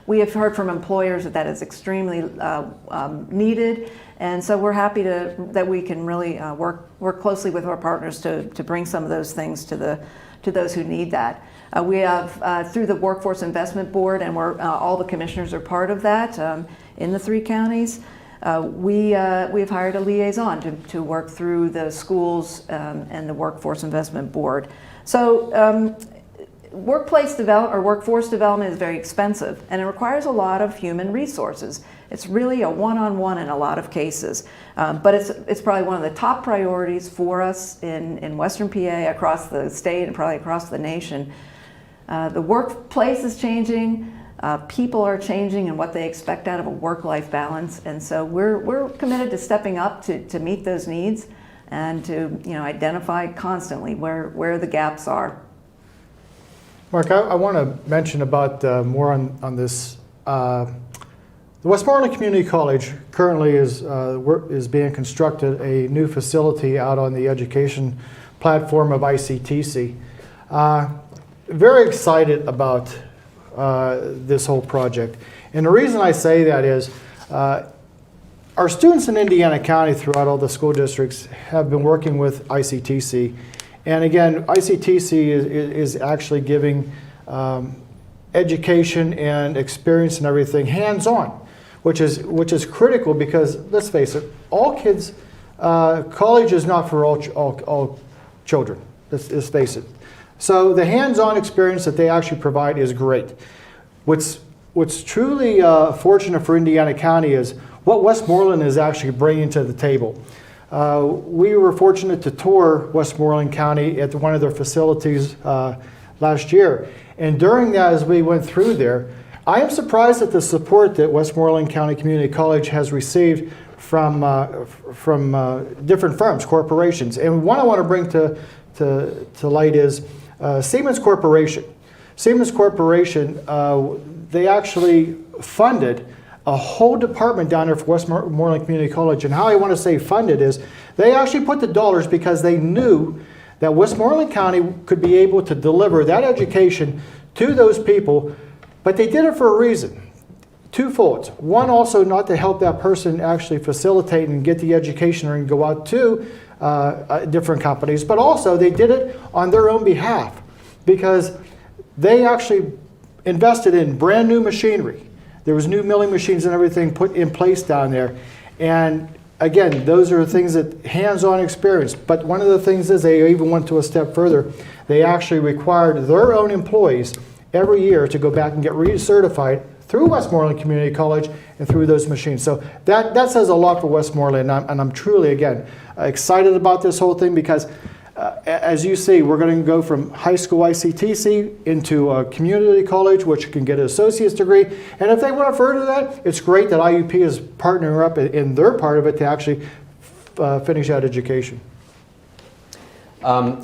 C: We have heard from employers that is extremely needed, and so we're happy that we can really work closely with our partners to bring some of those things to those who need that. We have through the Workforce Investment Board, and all the commissioners are part of that in the 3 counties. We have hired a liaison to work through the schools and the Workforce Investment Board. So. Workplace development or workforce development is very expensive, and it requires a lot of human resources. It's really a one-on-one in a lot of cases, but it's probably one of the top priorities for us in Western PA, across the state, and probably across the nation. The workplace is changing, people are changing and what they expect out of a work-life balance, and so we're committed to stepping up to meet those needs and to identify constantly where the gaps are.
D: Mark, I want to mention about more on this. The Westmoreland Community College currently is being constructed a new facility out on the education platform of ICTC. Very excited about this whole project. And the reason I say that is our students in Indiana County throughout all the school districts have been working with ICTC. And again, ICTC is actually giving education and experience and everything hands-on, which is critical because, let's face it, all kids, college is not for all children, let's face it. So the hands-on experience that they actually provide is great. What's truly fortunate for Indiana County is what Westmoreland is actually bringing to the table. We were fortunate to tour Westmoreland County at one of their facilities last year. And during that, as we went through there, I am surprised at the support that Westmoreland County Community College has received from different firms, corporations. And one I want to bring to light is Siemens Corporation. Siemens Corporation, they actually funded a whole department down there for Westmoreland Community College. And how I want to say funded is they actually put the dollars because they knew that Westmoreland County could be able to deliver that education to those people, but they did it for a reason. Twofold. One, also not to help that person actually facilitate and get the education and go out to different companies, but also they did it on their own behalf because they actually invested in brand new machinery. There was new milling machines and everything put in place down there. And again, those are things that hands-on experience. But one of the things is they even went to a step further. They actually required their own employees every year to go back and get recertified through Westmoreland Community College and through those machines. So that says a lot for Westmoreland. And I'm truly, again, excited about this whole thing because as you see, we're going to go from high school ICTC into a community college, which can get an associate's degree. And if they want to further that, it's great that IUP is partnering up in their part of it to actually finish that education.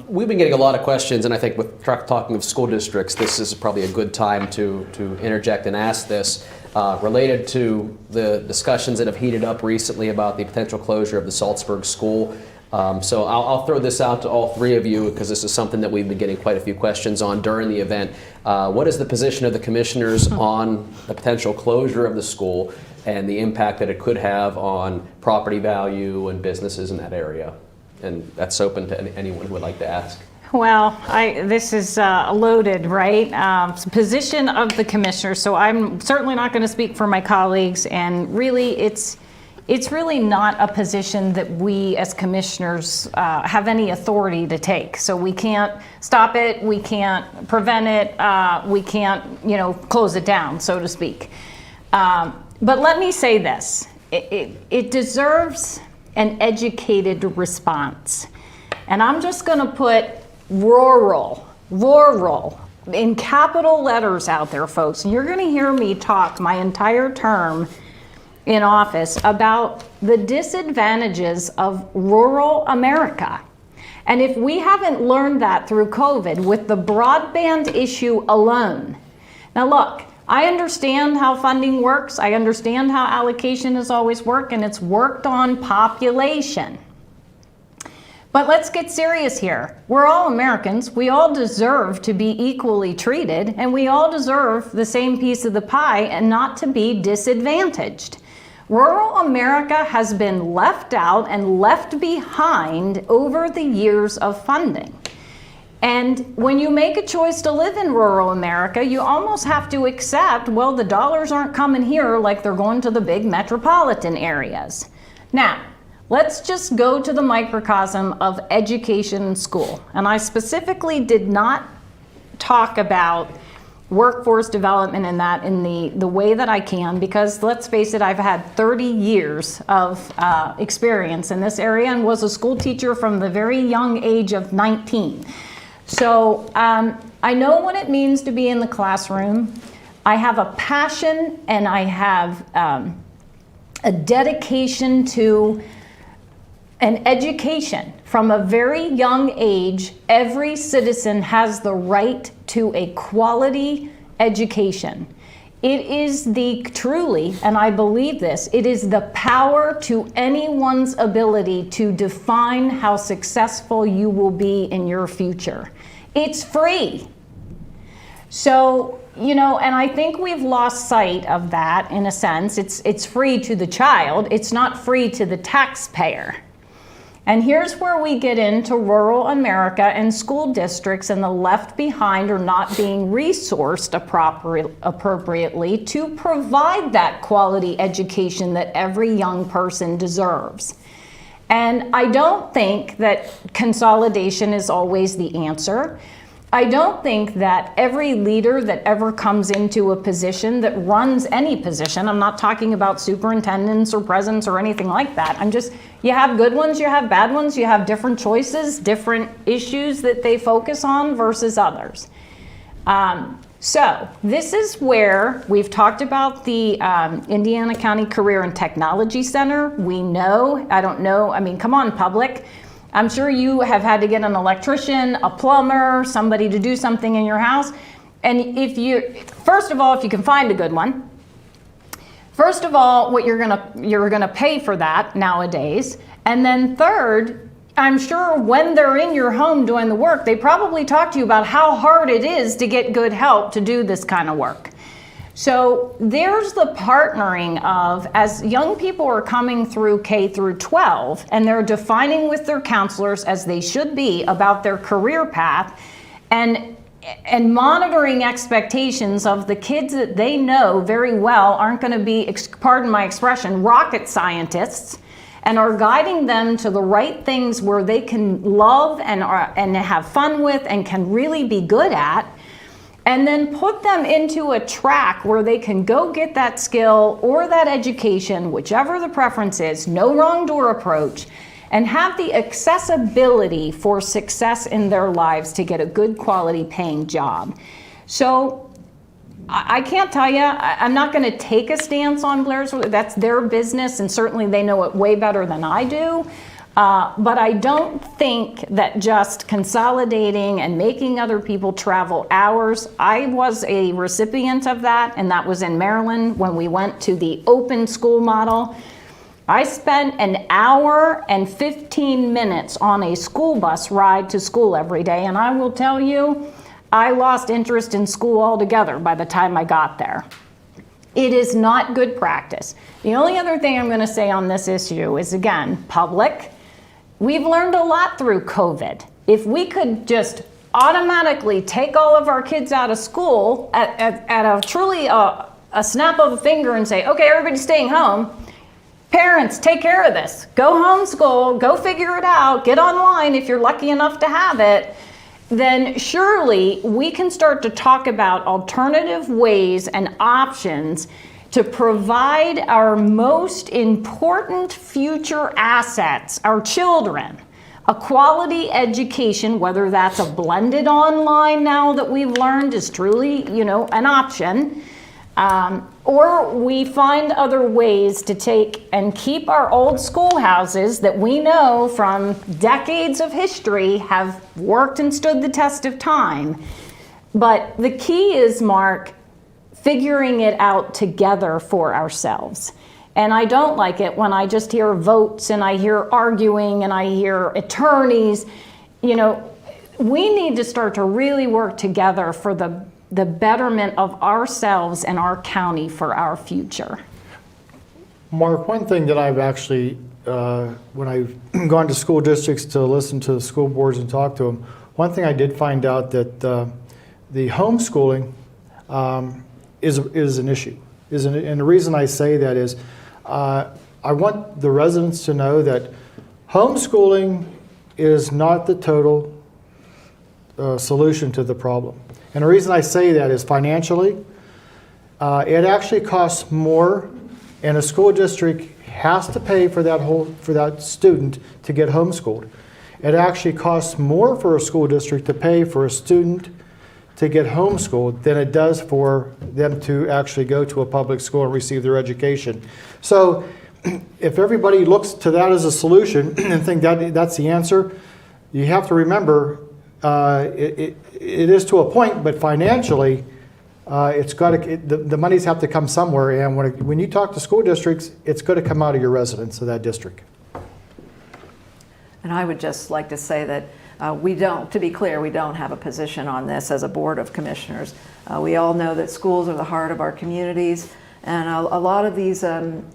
B: We've been getting a lot of questions, and I think with talking of school districts, this is probably a good time to interject and ask this, related to the discussions that have heated up recently about the potential closure of the Salzburg School. So I'll throw this out to all three of you because this is something that we've been getting quite a few questions on during the event. What is the position of the commissioners on the potential closure of the school and the impact that it could have on property value and businesses in that area? And that's open to anyone who would like to ask.
A: Well, this is loaded, right? Position of the commissioners. So I'm certainly not going to speak for my colleagues, and really it's really not a position that we as commissioners have any authority to take. So we can't stop it, we can't prevent it, we can't, close it down, so to speak. But let me say this, it deserves an educated response. And I'm just gonna put rural in capital letters out there, folks. And you're gonna hear me talk my entire term in office about the disadvantages of rural America. And if we haven't learned that through COVID with the broadband issue alone. Now look, I understand how funding works. I understand how allocation has always worked, and it's worked on population. But let's get serious here. We're all Americans. We all deserve to be equally treated, and we all deserve the same piece of the pie and not to be disadvantaged. Rural America has been left out and left behind over the years of funding. And when you make a choice to live in rural America, you almost have to accept, well, the dollars aren't coming here like they're going to the big metropolitan areas. Now, let's just go to the microcosm of education and school. And I specifically did not talk about workforce development and that in the way that I can, because let's face it, I've had 30 years of experience in this area and was a school teacher from the very young age of 19. So I know what it means to be in the classroom. I have a passion and I have a dedication to an education. From a very young age, every citizen has the right to a quality education. It is truly, and I believe this, it is the power to anyone's ability to define how successful you will be in your future. It's free. So, and I think we've lost sight of that in a sense. It's free to the child. It's not free to the taxpayer. And here's where we get into rural America and school districts and the left behind or not being resourced appropriately to provide that quality education that every young person deserves. And I don't think that consolidation is always the answer. I don't think that every leader that ever comes into a position that runs any position, I'm not talking about superintendents or presidents or anything like that. You have good ones, you have bad ones, you have different choices, different issues that they focus on versus others. So this is where we've talked about the Indiana County Career and Technology Center. We know, come on, public. I'm sure you have had to get an electrician, a plumber, somebody to do something in your house. And first of all, if you can find a good one, first of all, what you're gonna pay for that nowadays. And then third, I'm sure when they're in your home doing the work, they probably talk to you about how hard it is to get good help to do this kind of work. So there's the partnering of, as young people are coming through K through 12 and they're defining with their counselors, as they should be, about their career path, and monitoring expectations of the kids that they know very well aren't going to be, pardon my expression, rocket scientists, and are guiding them to the right things where they can love and have fun with and can really be good at. And then put them into a track where they can go get that skill or that education, whichever the preference is, no wrong door approach, and have the accessibility for success in their lives to get a good quality paying job. So I can't tell you, I'm not going to take a stance on Blair's, that's their business, and certainly they know it way better than I do. But I don't think that just consolidating and making other people travel hours. I was a recipient of that, and that was in Maryland when we went to the open school model. I spent an hour and 15 minutes on a school bus ride to school every day, and I will tell you, I lost interest in school altogether by the time I got there. It is not good practice. The only other thing I'm going to say on this issue is, again, public. We've learned a lot through COVID. If we could just automatically take all of our kids out of school at a truly a snap of a finger and say, okay, everybody's staying home. Parents, take care of this. Go homeschool, go figure it out, get online if you're lucky enough to have it. Then surely we can start to talk about alternative ways and options to provide our most important future assets, our children, a quality education, whether that's a blended online now that we've learned is truly, an option, or we find other ways to take and keep our old schoolhouses that we know from decades of history have worked and stood the test of time. But the key is, Mark, figuring it out together for ourselves. And I don't like it when I just hear votes and I hear arguing and I hear attorneys. We need to start to really work together for the betterment of ourselves and our county for our future.
D: Mark, one thing that I've actually, when I've gone to school districts to listen to the school boards and talk to them, one thing I did find out that the homeschooling is an issue. And the reason I say that is I want the residents to know that homeschooling is not the total solution to the problem. And the reason I say that is financially, it actually costs more, and a school district has to pay for that student to get homeschooled. It actually costs more for a school district to pay for a student to get homeschooled than it does for them to actually go to a public school and receive their education. So if everybody looks to that as a solution and think that that's the answer, you have to remember it is to a point, but financially, the monies have to come somewhere. And when you talk to school districts, it's going to come out of your residents of that district.
C: And I would just like to say that to be clear, we don't have a position on this as a board of commissioners. We all know that schools are the heart of our communities, And a lot of these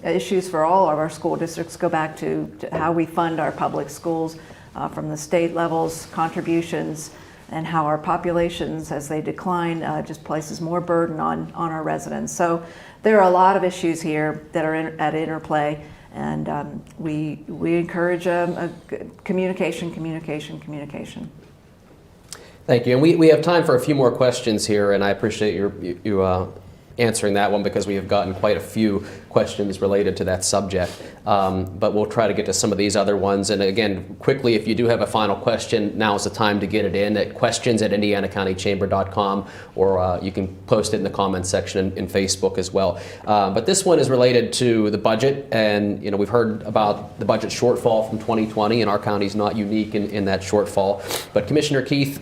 C: issues for all of our school districts go back to how we fund our public schools from the state levels, contributions, and how our populations, as they decline, just places more burden on our residents. So there are a lot of issues here that are at interplay, and we encourage communication.
B: Thank you. And we have time for a few more questions here, and I appreciate you answering that one because we have gotten quite a few questions related to that subject. But we'll try to get to some of these other ones. And again, quickly, if you do have a final question, now is the time to get it in at questions@indianacountychamber.com, or you can post it in the comments section in Facebook as well. But this one is related to the budget, and we've heard about the budget shortfall from 2020, and our county is not unique in that shortfall. But Commissioner Keith,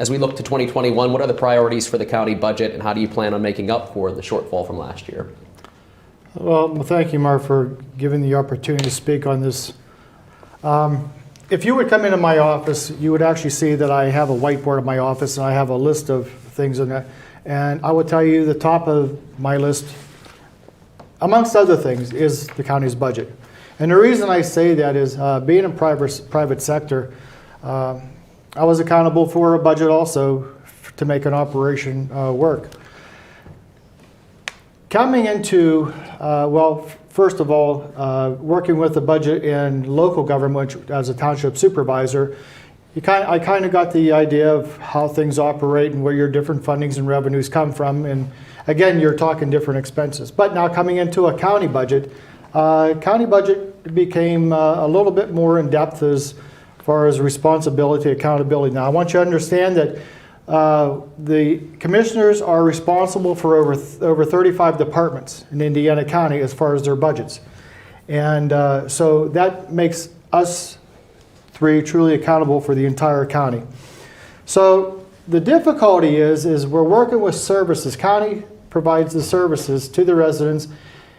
B: as we look to 2021, what are the priorities for the county budget, and how do you plan on making up for the shortfall from last year?
D: Well, thank you, Mark, for giving the opportunity to speak on this. If you would come into my office, you would actually see that I have a whiteboard in my office, and I have a list of things in there. And I will tell you the top of my list, amongst other things, is the county's budget. And the reason I say that is being in private sector, I was accountable for a budget also to make an operation work. Coming into, well, first of all, working with the budget in local government as a township supervisor, I kind of got the idea of how things operate and where your different fundings and revenues come from. And again, you're talking different expenses. But now coming into a county budget became a little bit more in depth as far as responsibility, accountability. Now, I want you to understand that the commissioners are responsible for over 35 departments in Indiana County as far as their budgets. And so that makes us three truly accountable for the entire county. So the difficulty is we're working with services. County provides the services to the residents,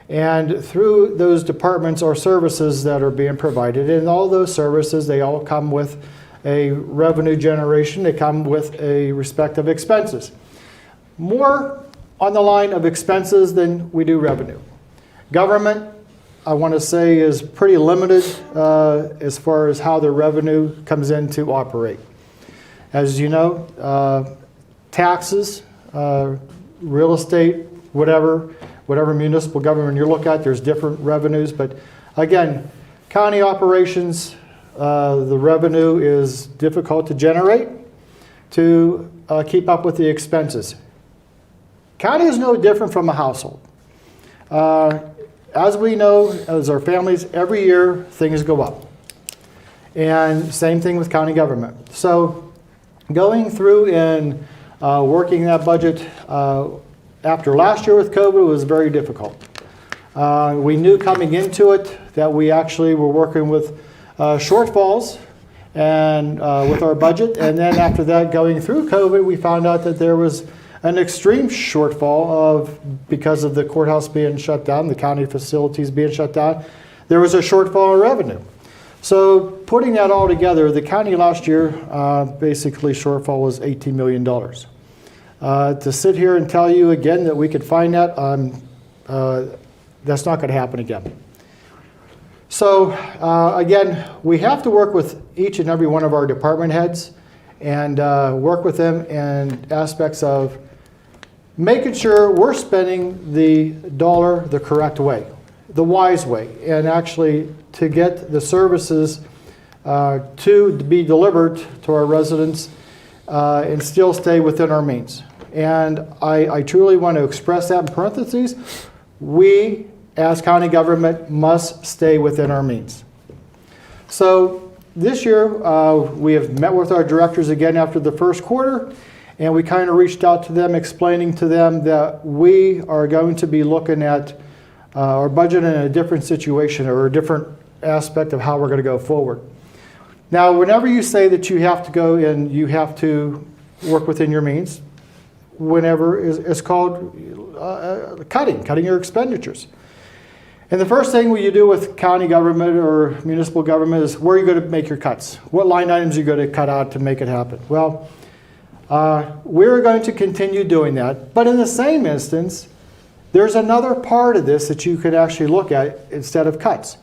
D: and through those departments are services that are being provided. And all those services, they all come with a revenue generation. They come with a respective expenses. More on the line of expenses than we do revenue. Government, I want to say, is pretty limited as far as how the revenue comes in to operate. As you know, taxes, real estate, whatever municipal government you look at, there's different revenues. But again, county operations, the revenue is difficult to generate to keep up with the expenses. County is no different from a household. As we know, as our families, every year things go up. And same thing with county government. So going through and working that budget after last year with COVID was very difficult. We knew coming into it that we actually were working with shortfalls and with our budget, and then after that, going through COVID, we found out that there was an extreme shortfall because of the courthouse being shut down, the county facilities being shut down. There was a shortfall in revenue. So putting that all together, the county last year basically shortfall was $18 million. To sit here and tell you again that we could find that, that's not going to happen again. So again, we have to work with each and every one of our department heads and work with them in aspects of making sure we're spending the dollar the correct way, the wise way, and actually to get the services to be delivered to our residents and still stay within our means. And I truly want to express that in parentheses. We, as county government, must stay within our means. So this year, we have met with our directors again after the first quarter, and we kind of reached out to them, explaining to them that we are going to be looking at our budget in a different situation or a different aspect of how we're going to go forward. Now, whenever you say that you have to go and you have to work within your means, whenever it's called cutting your expenditures. And the first thing you do with county government or municipal government is where are you going to make your cuts? What line items are you going to cut out to make it happen? Well, we're going to continue doing that. But in the same instance, there's another part of this that you could actually look at instead of cuts.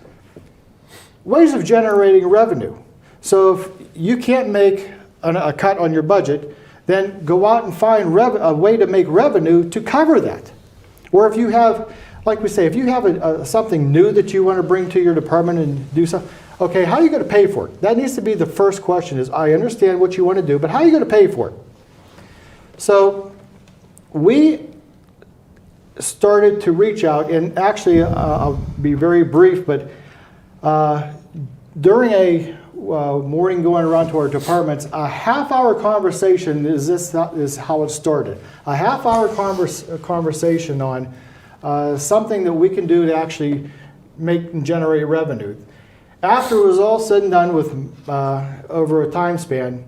D: Ways of generating revenue. So if you can't make a cut on your budget, then go out and find a way to make revenue to cover that. Or if you have, like we say, if you have something new that you want to bring to your department and do something, okay, how are you going to pay for it? That needs to be the first question is, I understand what you want to do, but how are you going to pay for it? So we started to reach out, and actually I'll be very brief, but during a morning going around to our departments, a half-hour conversation is how it started. A half-hour conversation on something that we can do to actually make and generate revenue. After it was all said and done with over a time span,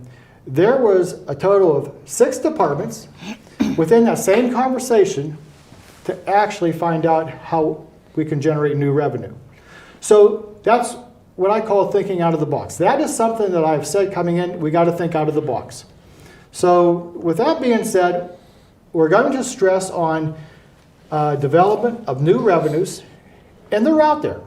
D: there was a total of 6 departments within that same conversation to actually find out how we can generate new revenue. So that's what I call thinking out of the box. That is something that I've said coming in, we got to think out of the box. So with that being said, we're going to stress on development of new revenues, and they're out there.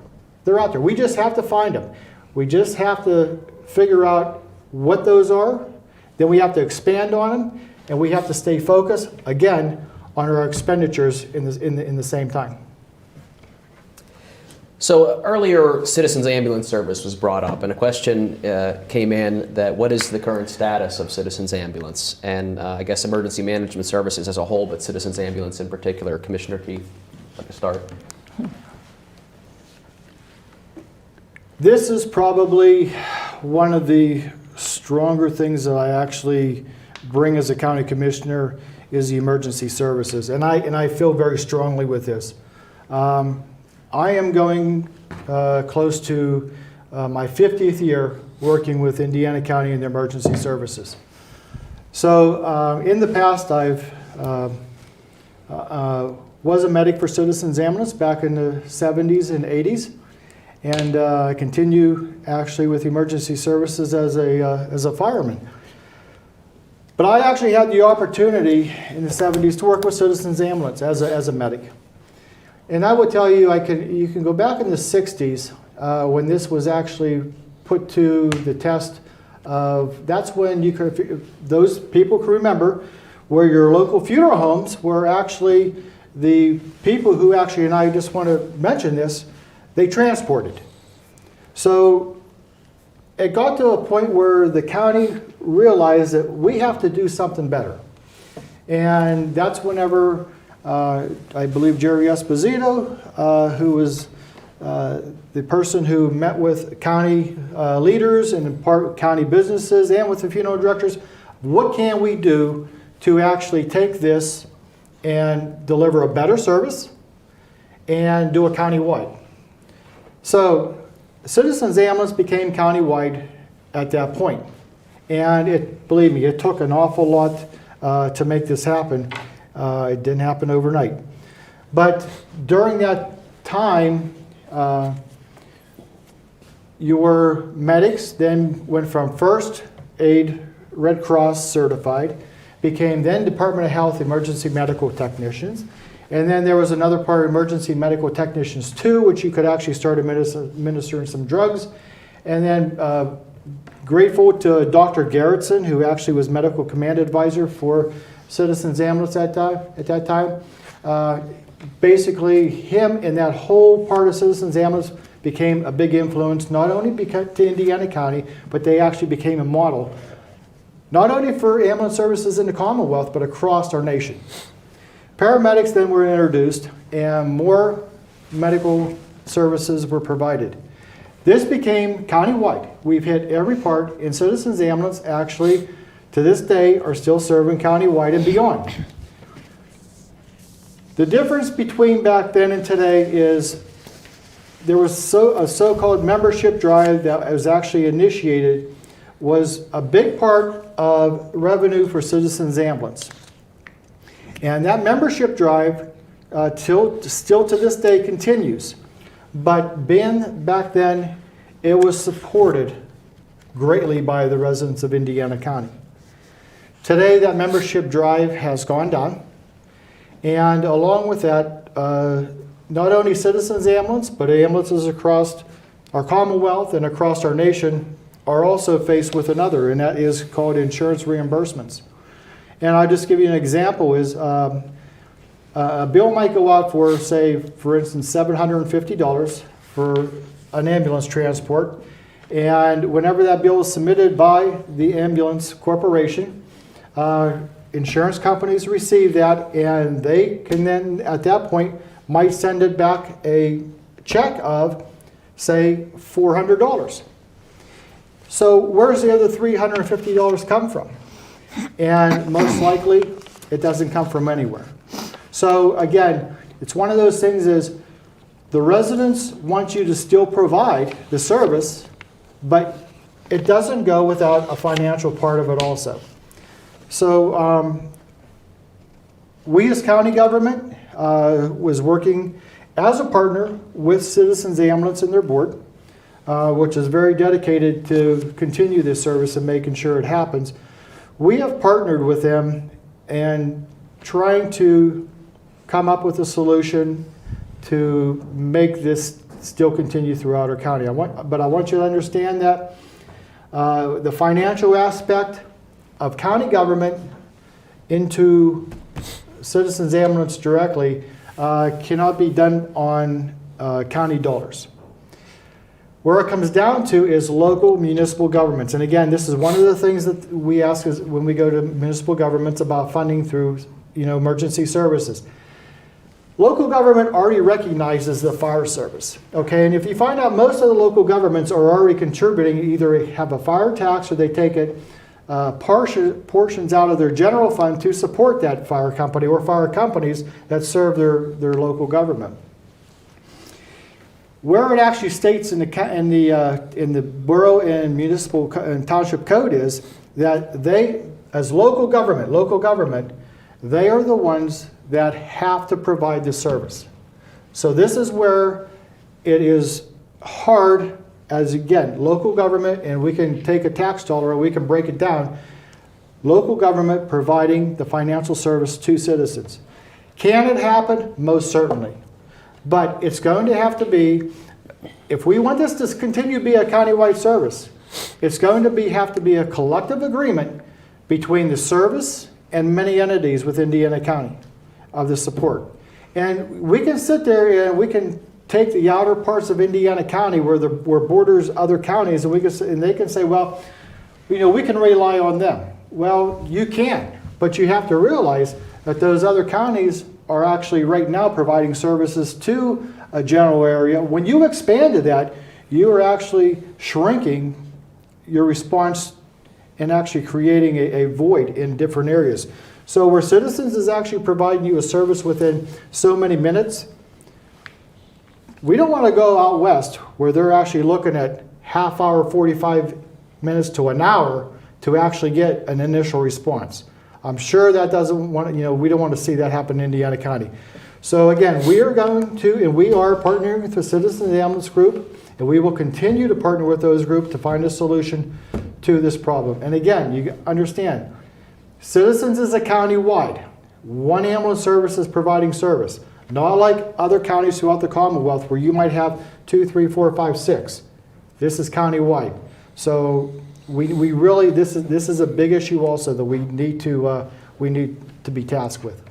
D: They're out there. We just have to find them. We just have to figure out what those are, then we have to expand on them, and we have to stay focused, again, on our expenditures in the same time.
B: So earlier, Citizens Ambulance Service was brought up, and a question came in that what is the current status of Citizens Ambulance? And I guess emergency management services as a whole, but Citizens Ambulance in particular. Commissioner Keith, like to start.
D: This is probably one of the stronger things that I actually bring as a county commissioner is the emergency services, and I feel very strongly with this. I am going close to my 50th year working with Indiana County and the emergency services. So in the past, I've was a medic for Citizens Ambulance back in the 70s and 80s, and I continue actually with emergency services as a fireman. But I actually had the opportunity in the 70s to work with Citizens Ambulance as a medic. And I would tell you, you can go back in the 60s when this was actually put to the test of, that's when you could, those people can remember where your local funeral homes were actually the people who actually, and I just want to mention this, they transported. So it got to a point where the county realized that we have to do something better. And that's whenever I believe Jerry Esposito, who was the person who met with county leaders and county businesses and with the funeral directors, what can we do to actually take this and deliver a better service and do a countywide? So Citizens Ambulance became countywide at that point. And believe me, it took an awful lot to make this happen. It didn't happen overnight. But during that time, your medics then went from first aid Red Cross certified, became then Department of Health emergency medical technicians, and then there was another part, emergency medical technicians 2, which you could actually start administering some drugs. And then grateful to Dr. Garrettson, who actually was medical command advisor for Citizens Ambulance at that time. Basically, him and that whole part of Citizens Ambulance became a big influence, not only to Indiana County, but they actually became a model, not only for ambulance services in the Commonwealth, but across our nation. Paramedics then were introduced, and more medical services were provided. This became countywide. We've hit every part, and Citizens Ambulance actually, to this day, are still serving countywide and beyond. The difference between back then and today is there was a so-called membership drive that was actually initiated, was a big part of revenue for Citizens Ambulance. And that membership drive still to this day continues. But back then, it was supported greatly by the residents of Indiana County. Today, that membership drive has gone down. And along with that, not only Citizens Ambulance, but ambulances across our Commonwealth and across our nation are also faced with another, and that is called insurance reimbursements. And I'll just give you an example is a bill might go out for, say, for instance, $750 for an ambulance transport. And whenever that bill is submitted by the ambulance corporation, insurance companies receive that, and they can then, at that point, might send it back a check of, say, $400. So where's the other $350 come from? And most likely, it doesn't come from anywhere. So again, it's one of those things is the residents want you to still provide the service, but it doesn't go without a financial part of it also. So we as county government was working as a partner with Citizens Ambulance and their board, which is very dedicated to continue this service and making sure it happens. We have partnered with them and trying to come up with a solution to make this still continue throughout our county. But I want you to understand that the financial aspect of county government into Citizens Ambulance directly cannot be done on county dollars. Where it comes down to is local municipal governments. And again, this is one of the things that we ask is when we go to municipal governments about funding through, emergency services. Local government already recognizes the fire service, okay? And if you find out most of the local governments are already contributing, either have a fire tax or they take it portions out of their general fund to support that fire company or fire companies that serve their local government. Where it actually states in the borough and municipal and township code is that they, as local government, they are the ones that have to provide the service. So this is where it is hard as, again, local government, and we can take a tax dollar and we can break it down, local government providing the financial service to citizens. Can it happen? Most certainly. But it's going to have to be, if we want this to continue to be a countywide service, it's going to have to be a collective agreement between the service and many entities within Indiana County of the support. And we can sit there and we can take the outer parts of Indiana County where borders other counties, and they can say, well, we can rely on them. Well, you can, but you have to realize that those other counties are actually right now providing services to a general area. When you expand to that, you are actually shrinking your response and actually creating a void in different areas. So where Citizens is actually providing you a service within so many minutes, we don't want to go out west where they're actually looking at half hour, 45 minutes to an hour to actually get an initial response. I'm sure that doesn't want, we don't want to see that happen in Indiana County. So again, we are going to, and we are partnering with the Citizens Ambulance Group, and we will continue to partner with those groups to find a solution to this problem. And again, you understand, Citizens is a county-wide. One ambulance service is providing service. Not like other counties throughout the Commonwealth where you might have 2, 3, 4, 5, 6. This is county-wide. So we really, this is a big issue also that we need to be tasked with.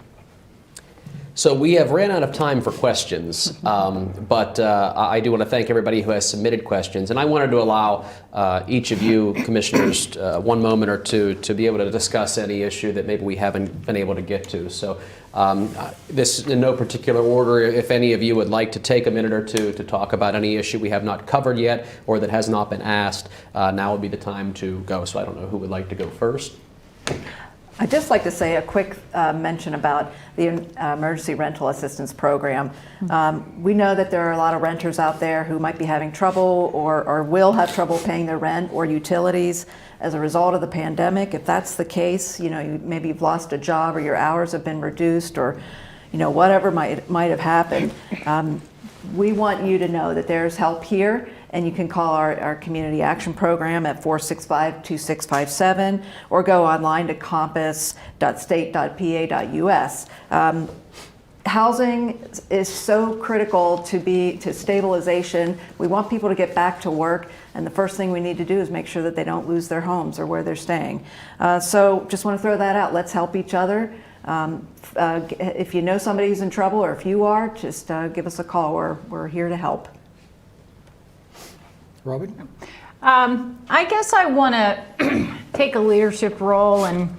B: So we have ran out of time for questions, but I do want to thank everybody who has submitted questions, and I wanted to allow each of you commissioners one moment or two to be able to discuss any issue that maybe we haven't been able to get to. So this in no particular order. If any of you would like to take a minute or two to talk about any issue we have not covered yet or that has not been asked, now would be the time to go. So I don't know who would like to go first.
C: I'd just like to say a quick mention about the Emergency Rental Assistance Program. We know that there are a lot of renters out there who might be having trouble or will have trouble paying their rent or utilities as a result of the pandemic. If that's the case, maybe you've lost a job or your hours have been reduced or whatever might have happened. We want you to know that there's help here, and you can call our Community Action Program at 465-2657 or go online to compass.state.pa.us. Housing is so critical to stabilization. We want people to get back to work, and the first thing we need to do is make sure that they don't lose their homes or where they're staying. So just want to throw that out. Let's help each other. If you know somebody who's in trouble, or if you are, just give us a call. We're here to help.
D: Robin?
A: I guess I want to take a leadership role, and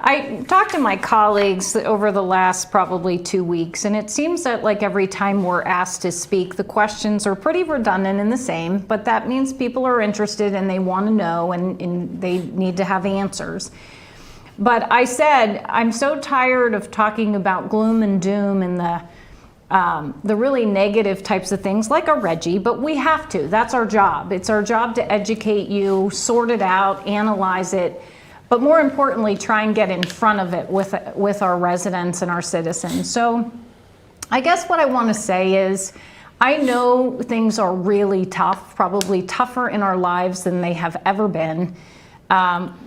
A: I talked to my colleagues over the last probably 2 weeks, and it seems that like every time we're asked to speak, the questions are pretty redundant and the same, but that means people are interested and they want to know, and they need to have answers. But I said, I'm so tired of talking about gloom and doom and the really negative types of things like a Reggie, but we have to. That's our job. It's our job to educate you, sort it out, analyze it, but more importantly, try and get in front of it with our residents and our citizens. So I guess what I want to say is, I know things are really tough, probably tougher in our lives than they have ever been.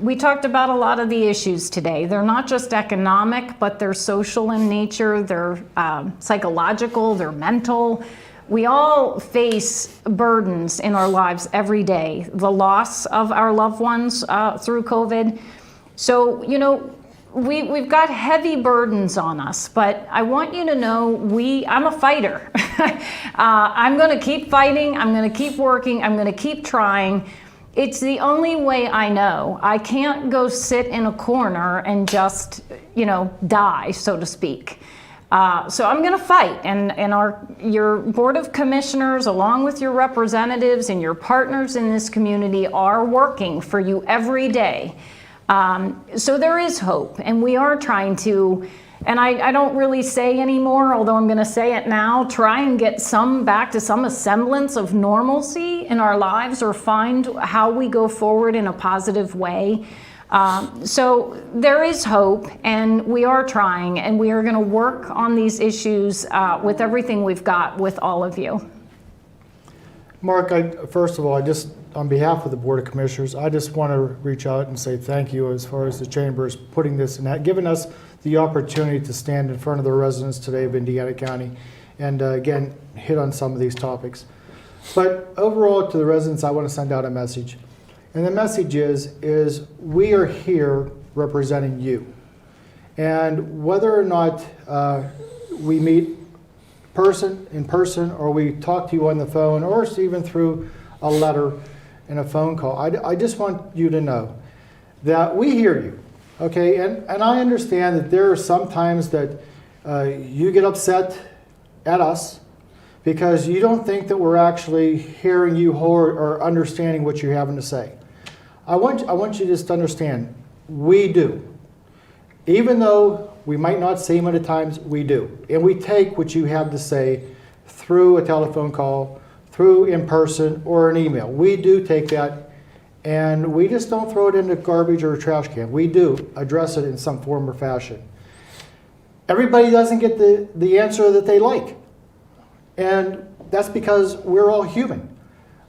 A: We talked about a lot of the issues today. They're not just economic, but they're social in nature, they're psychological, they're mental. We all face burdens in our lives every day. The loss of our loved ones through COVID. So, you know, we've got heavy burdens on us, but I want you to know I'm a fighter. I'm going to keep fighting. I'm going to keep working. I'm going to keep trying. It's the only way I know. I can't go sit in a corner and just, you know, die, so to speak. So I'm going to fight, and your Board of Commissioners, along with your representatives and your partners in this community, are working for you every day. So there is hope, and we are trying to, and I don't really say anymore, although I'm going to say it now, try and get back to some semblance of normalcy in our lives, or find how we go forward in a positive way. So there is hope, and we are trying, and we are going to work on these issues with everything we've got with all of you.
D: Mark, first of all, on behalf of the Board of Commissioners, I just want to reach out and say thank you as far as the Chamber's putting this and giving us the opportunity to stand in front of the residents today of Indiana County and again, hit on some of these topics. But overall, to the residents, I want to send out a message. And the message is we are here representing you. And whether or not we meet in person, or we talk to you on the phone, or even through a letter and a phone call, I just want you to know that we hear you, okay? And I understand that there are some times that you get upset at us because you don't think that we're actually hearing you or understanding what you're having to say. I want you to just understand, we do. Even though we might not see them at times, we do. And we take what you have to say through a telephone call, through in person, or an email. We do take that, and we just don't throw it in the garbage or a trash can. We do address it in some form or fashion. Everybody doesn't get the answer that they like. And that's because we're all human.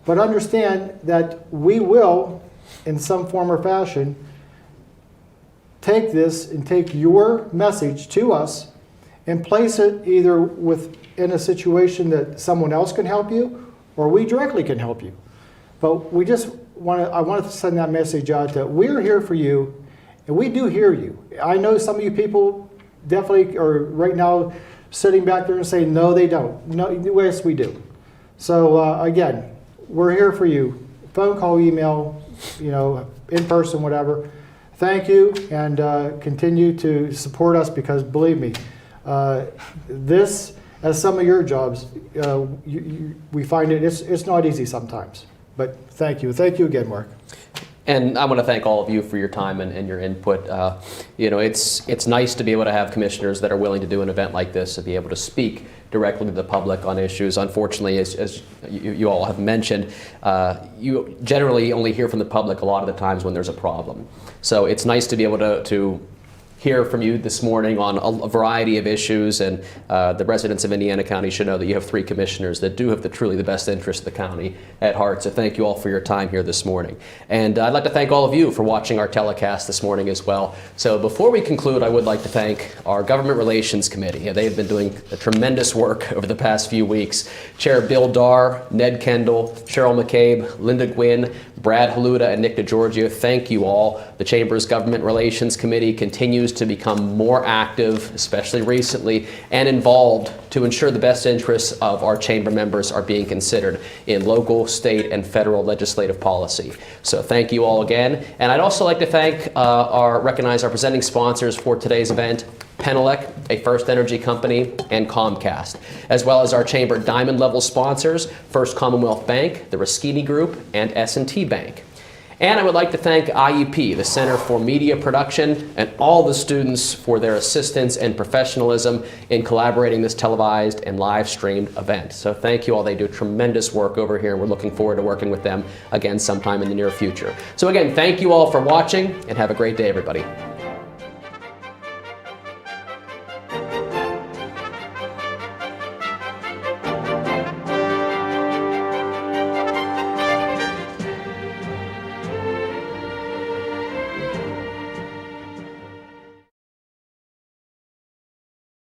D: But understand that we will, in some form or fashion, take this and take your message to us and place it either in a situation that someone else can help you, or we directly can help you. But I want to send that message out that we're here for you, and we do hear you. I know some of you people definitely are right now sitting back there and saying, no, they don't. No, yes, we do. So again, we're here for you. Phone call, email, in person, whatever. Thank you, and continue to support us, because believe me, this, as some of your jobs, we find it's not easy sometimes. But thank you. Thank you again, Mark.
B: And I want to thank all of you for your time and your input. It's nice to be able to have commissioners that are willing to do an event like this, to be able to speak directly to the public on issues. Unfortunately, as you all have mentioned, you generally only hear from the public a lot of the times when there's a problem. So it's nice to be able to hear from you this morning on a variety of issues, and the residents of Indiana County should know that you have 3 commissioners that do have truly the best interest of the county at heart. So thank you all for your time here this morning. And I'd like to thank all of you for watching our telecast this morning as well. So before we conclude, I would like to thank our Government Relations Committee. They have been doing a tremendous work over the past few weeks. Chair Bill Darr, Ned Kendall, Cheryl McCabe, Linda Gwynn, Brad Haluda, and Nick DeGiorgio, thank you all. The Chamber's Government Relations Committee continues to become more active, especially recently, and involved to ensure the best interests of our Chamber members are being considered in local, state, and federal legislative policy. So thank you all again. And I'd also like to recognize our presenting sponsors for today's event, Penelec, a First Energy company, and Comcast, as well as our Chamber Diamond level sponsors, First Commonwealth Bank, the Ruskini Group, and S&T Bank. And I would like to thank IUP, the Center for Media Production, and all the students for their assistance and professionalism in collaborating this televised and live streamed event. So thank you all. They do tremendous work over here, and we're looking forward to working with them again sometime in the near future. So again, thank you all for watching, and have a great day, everybody.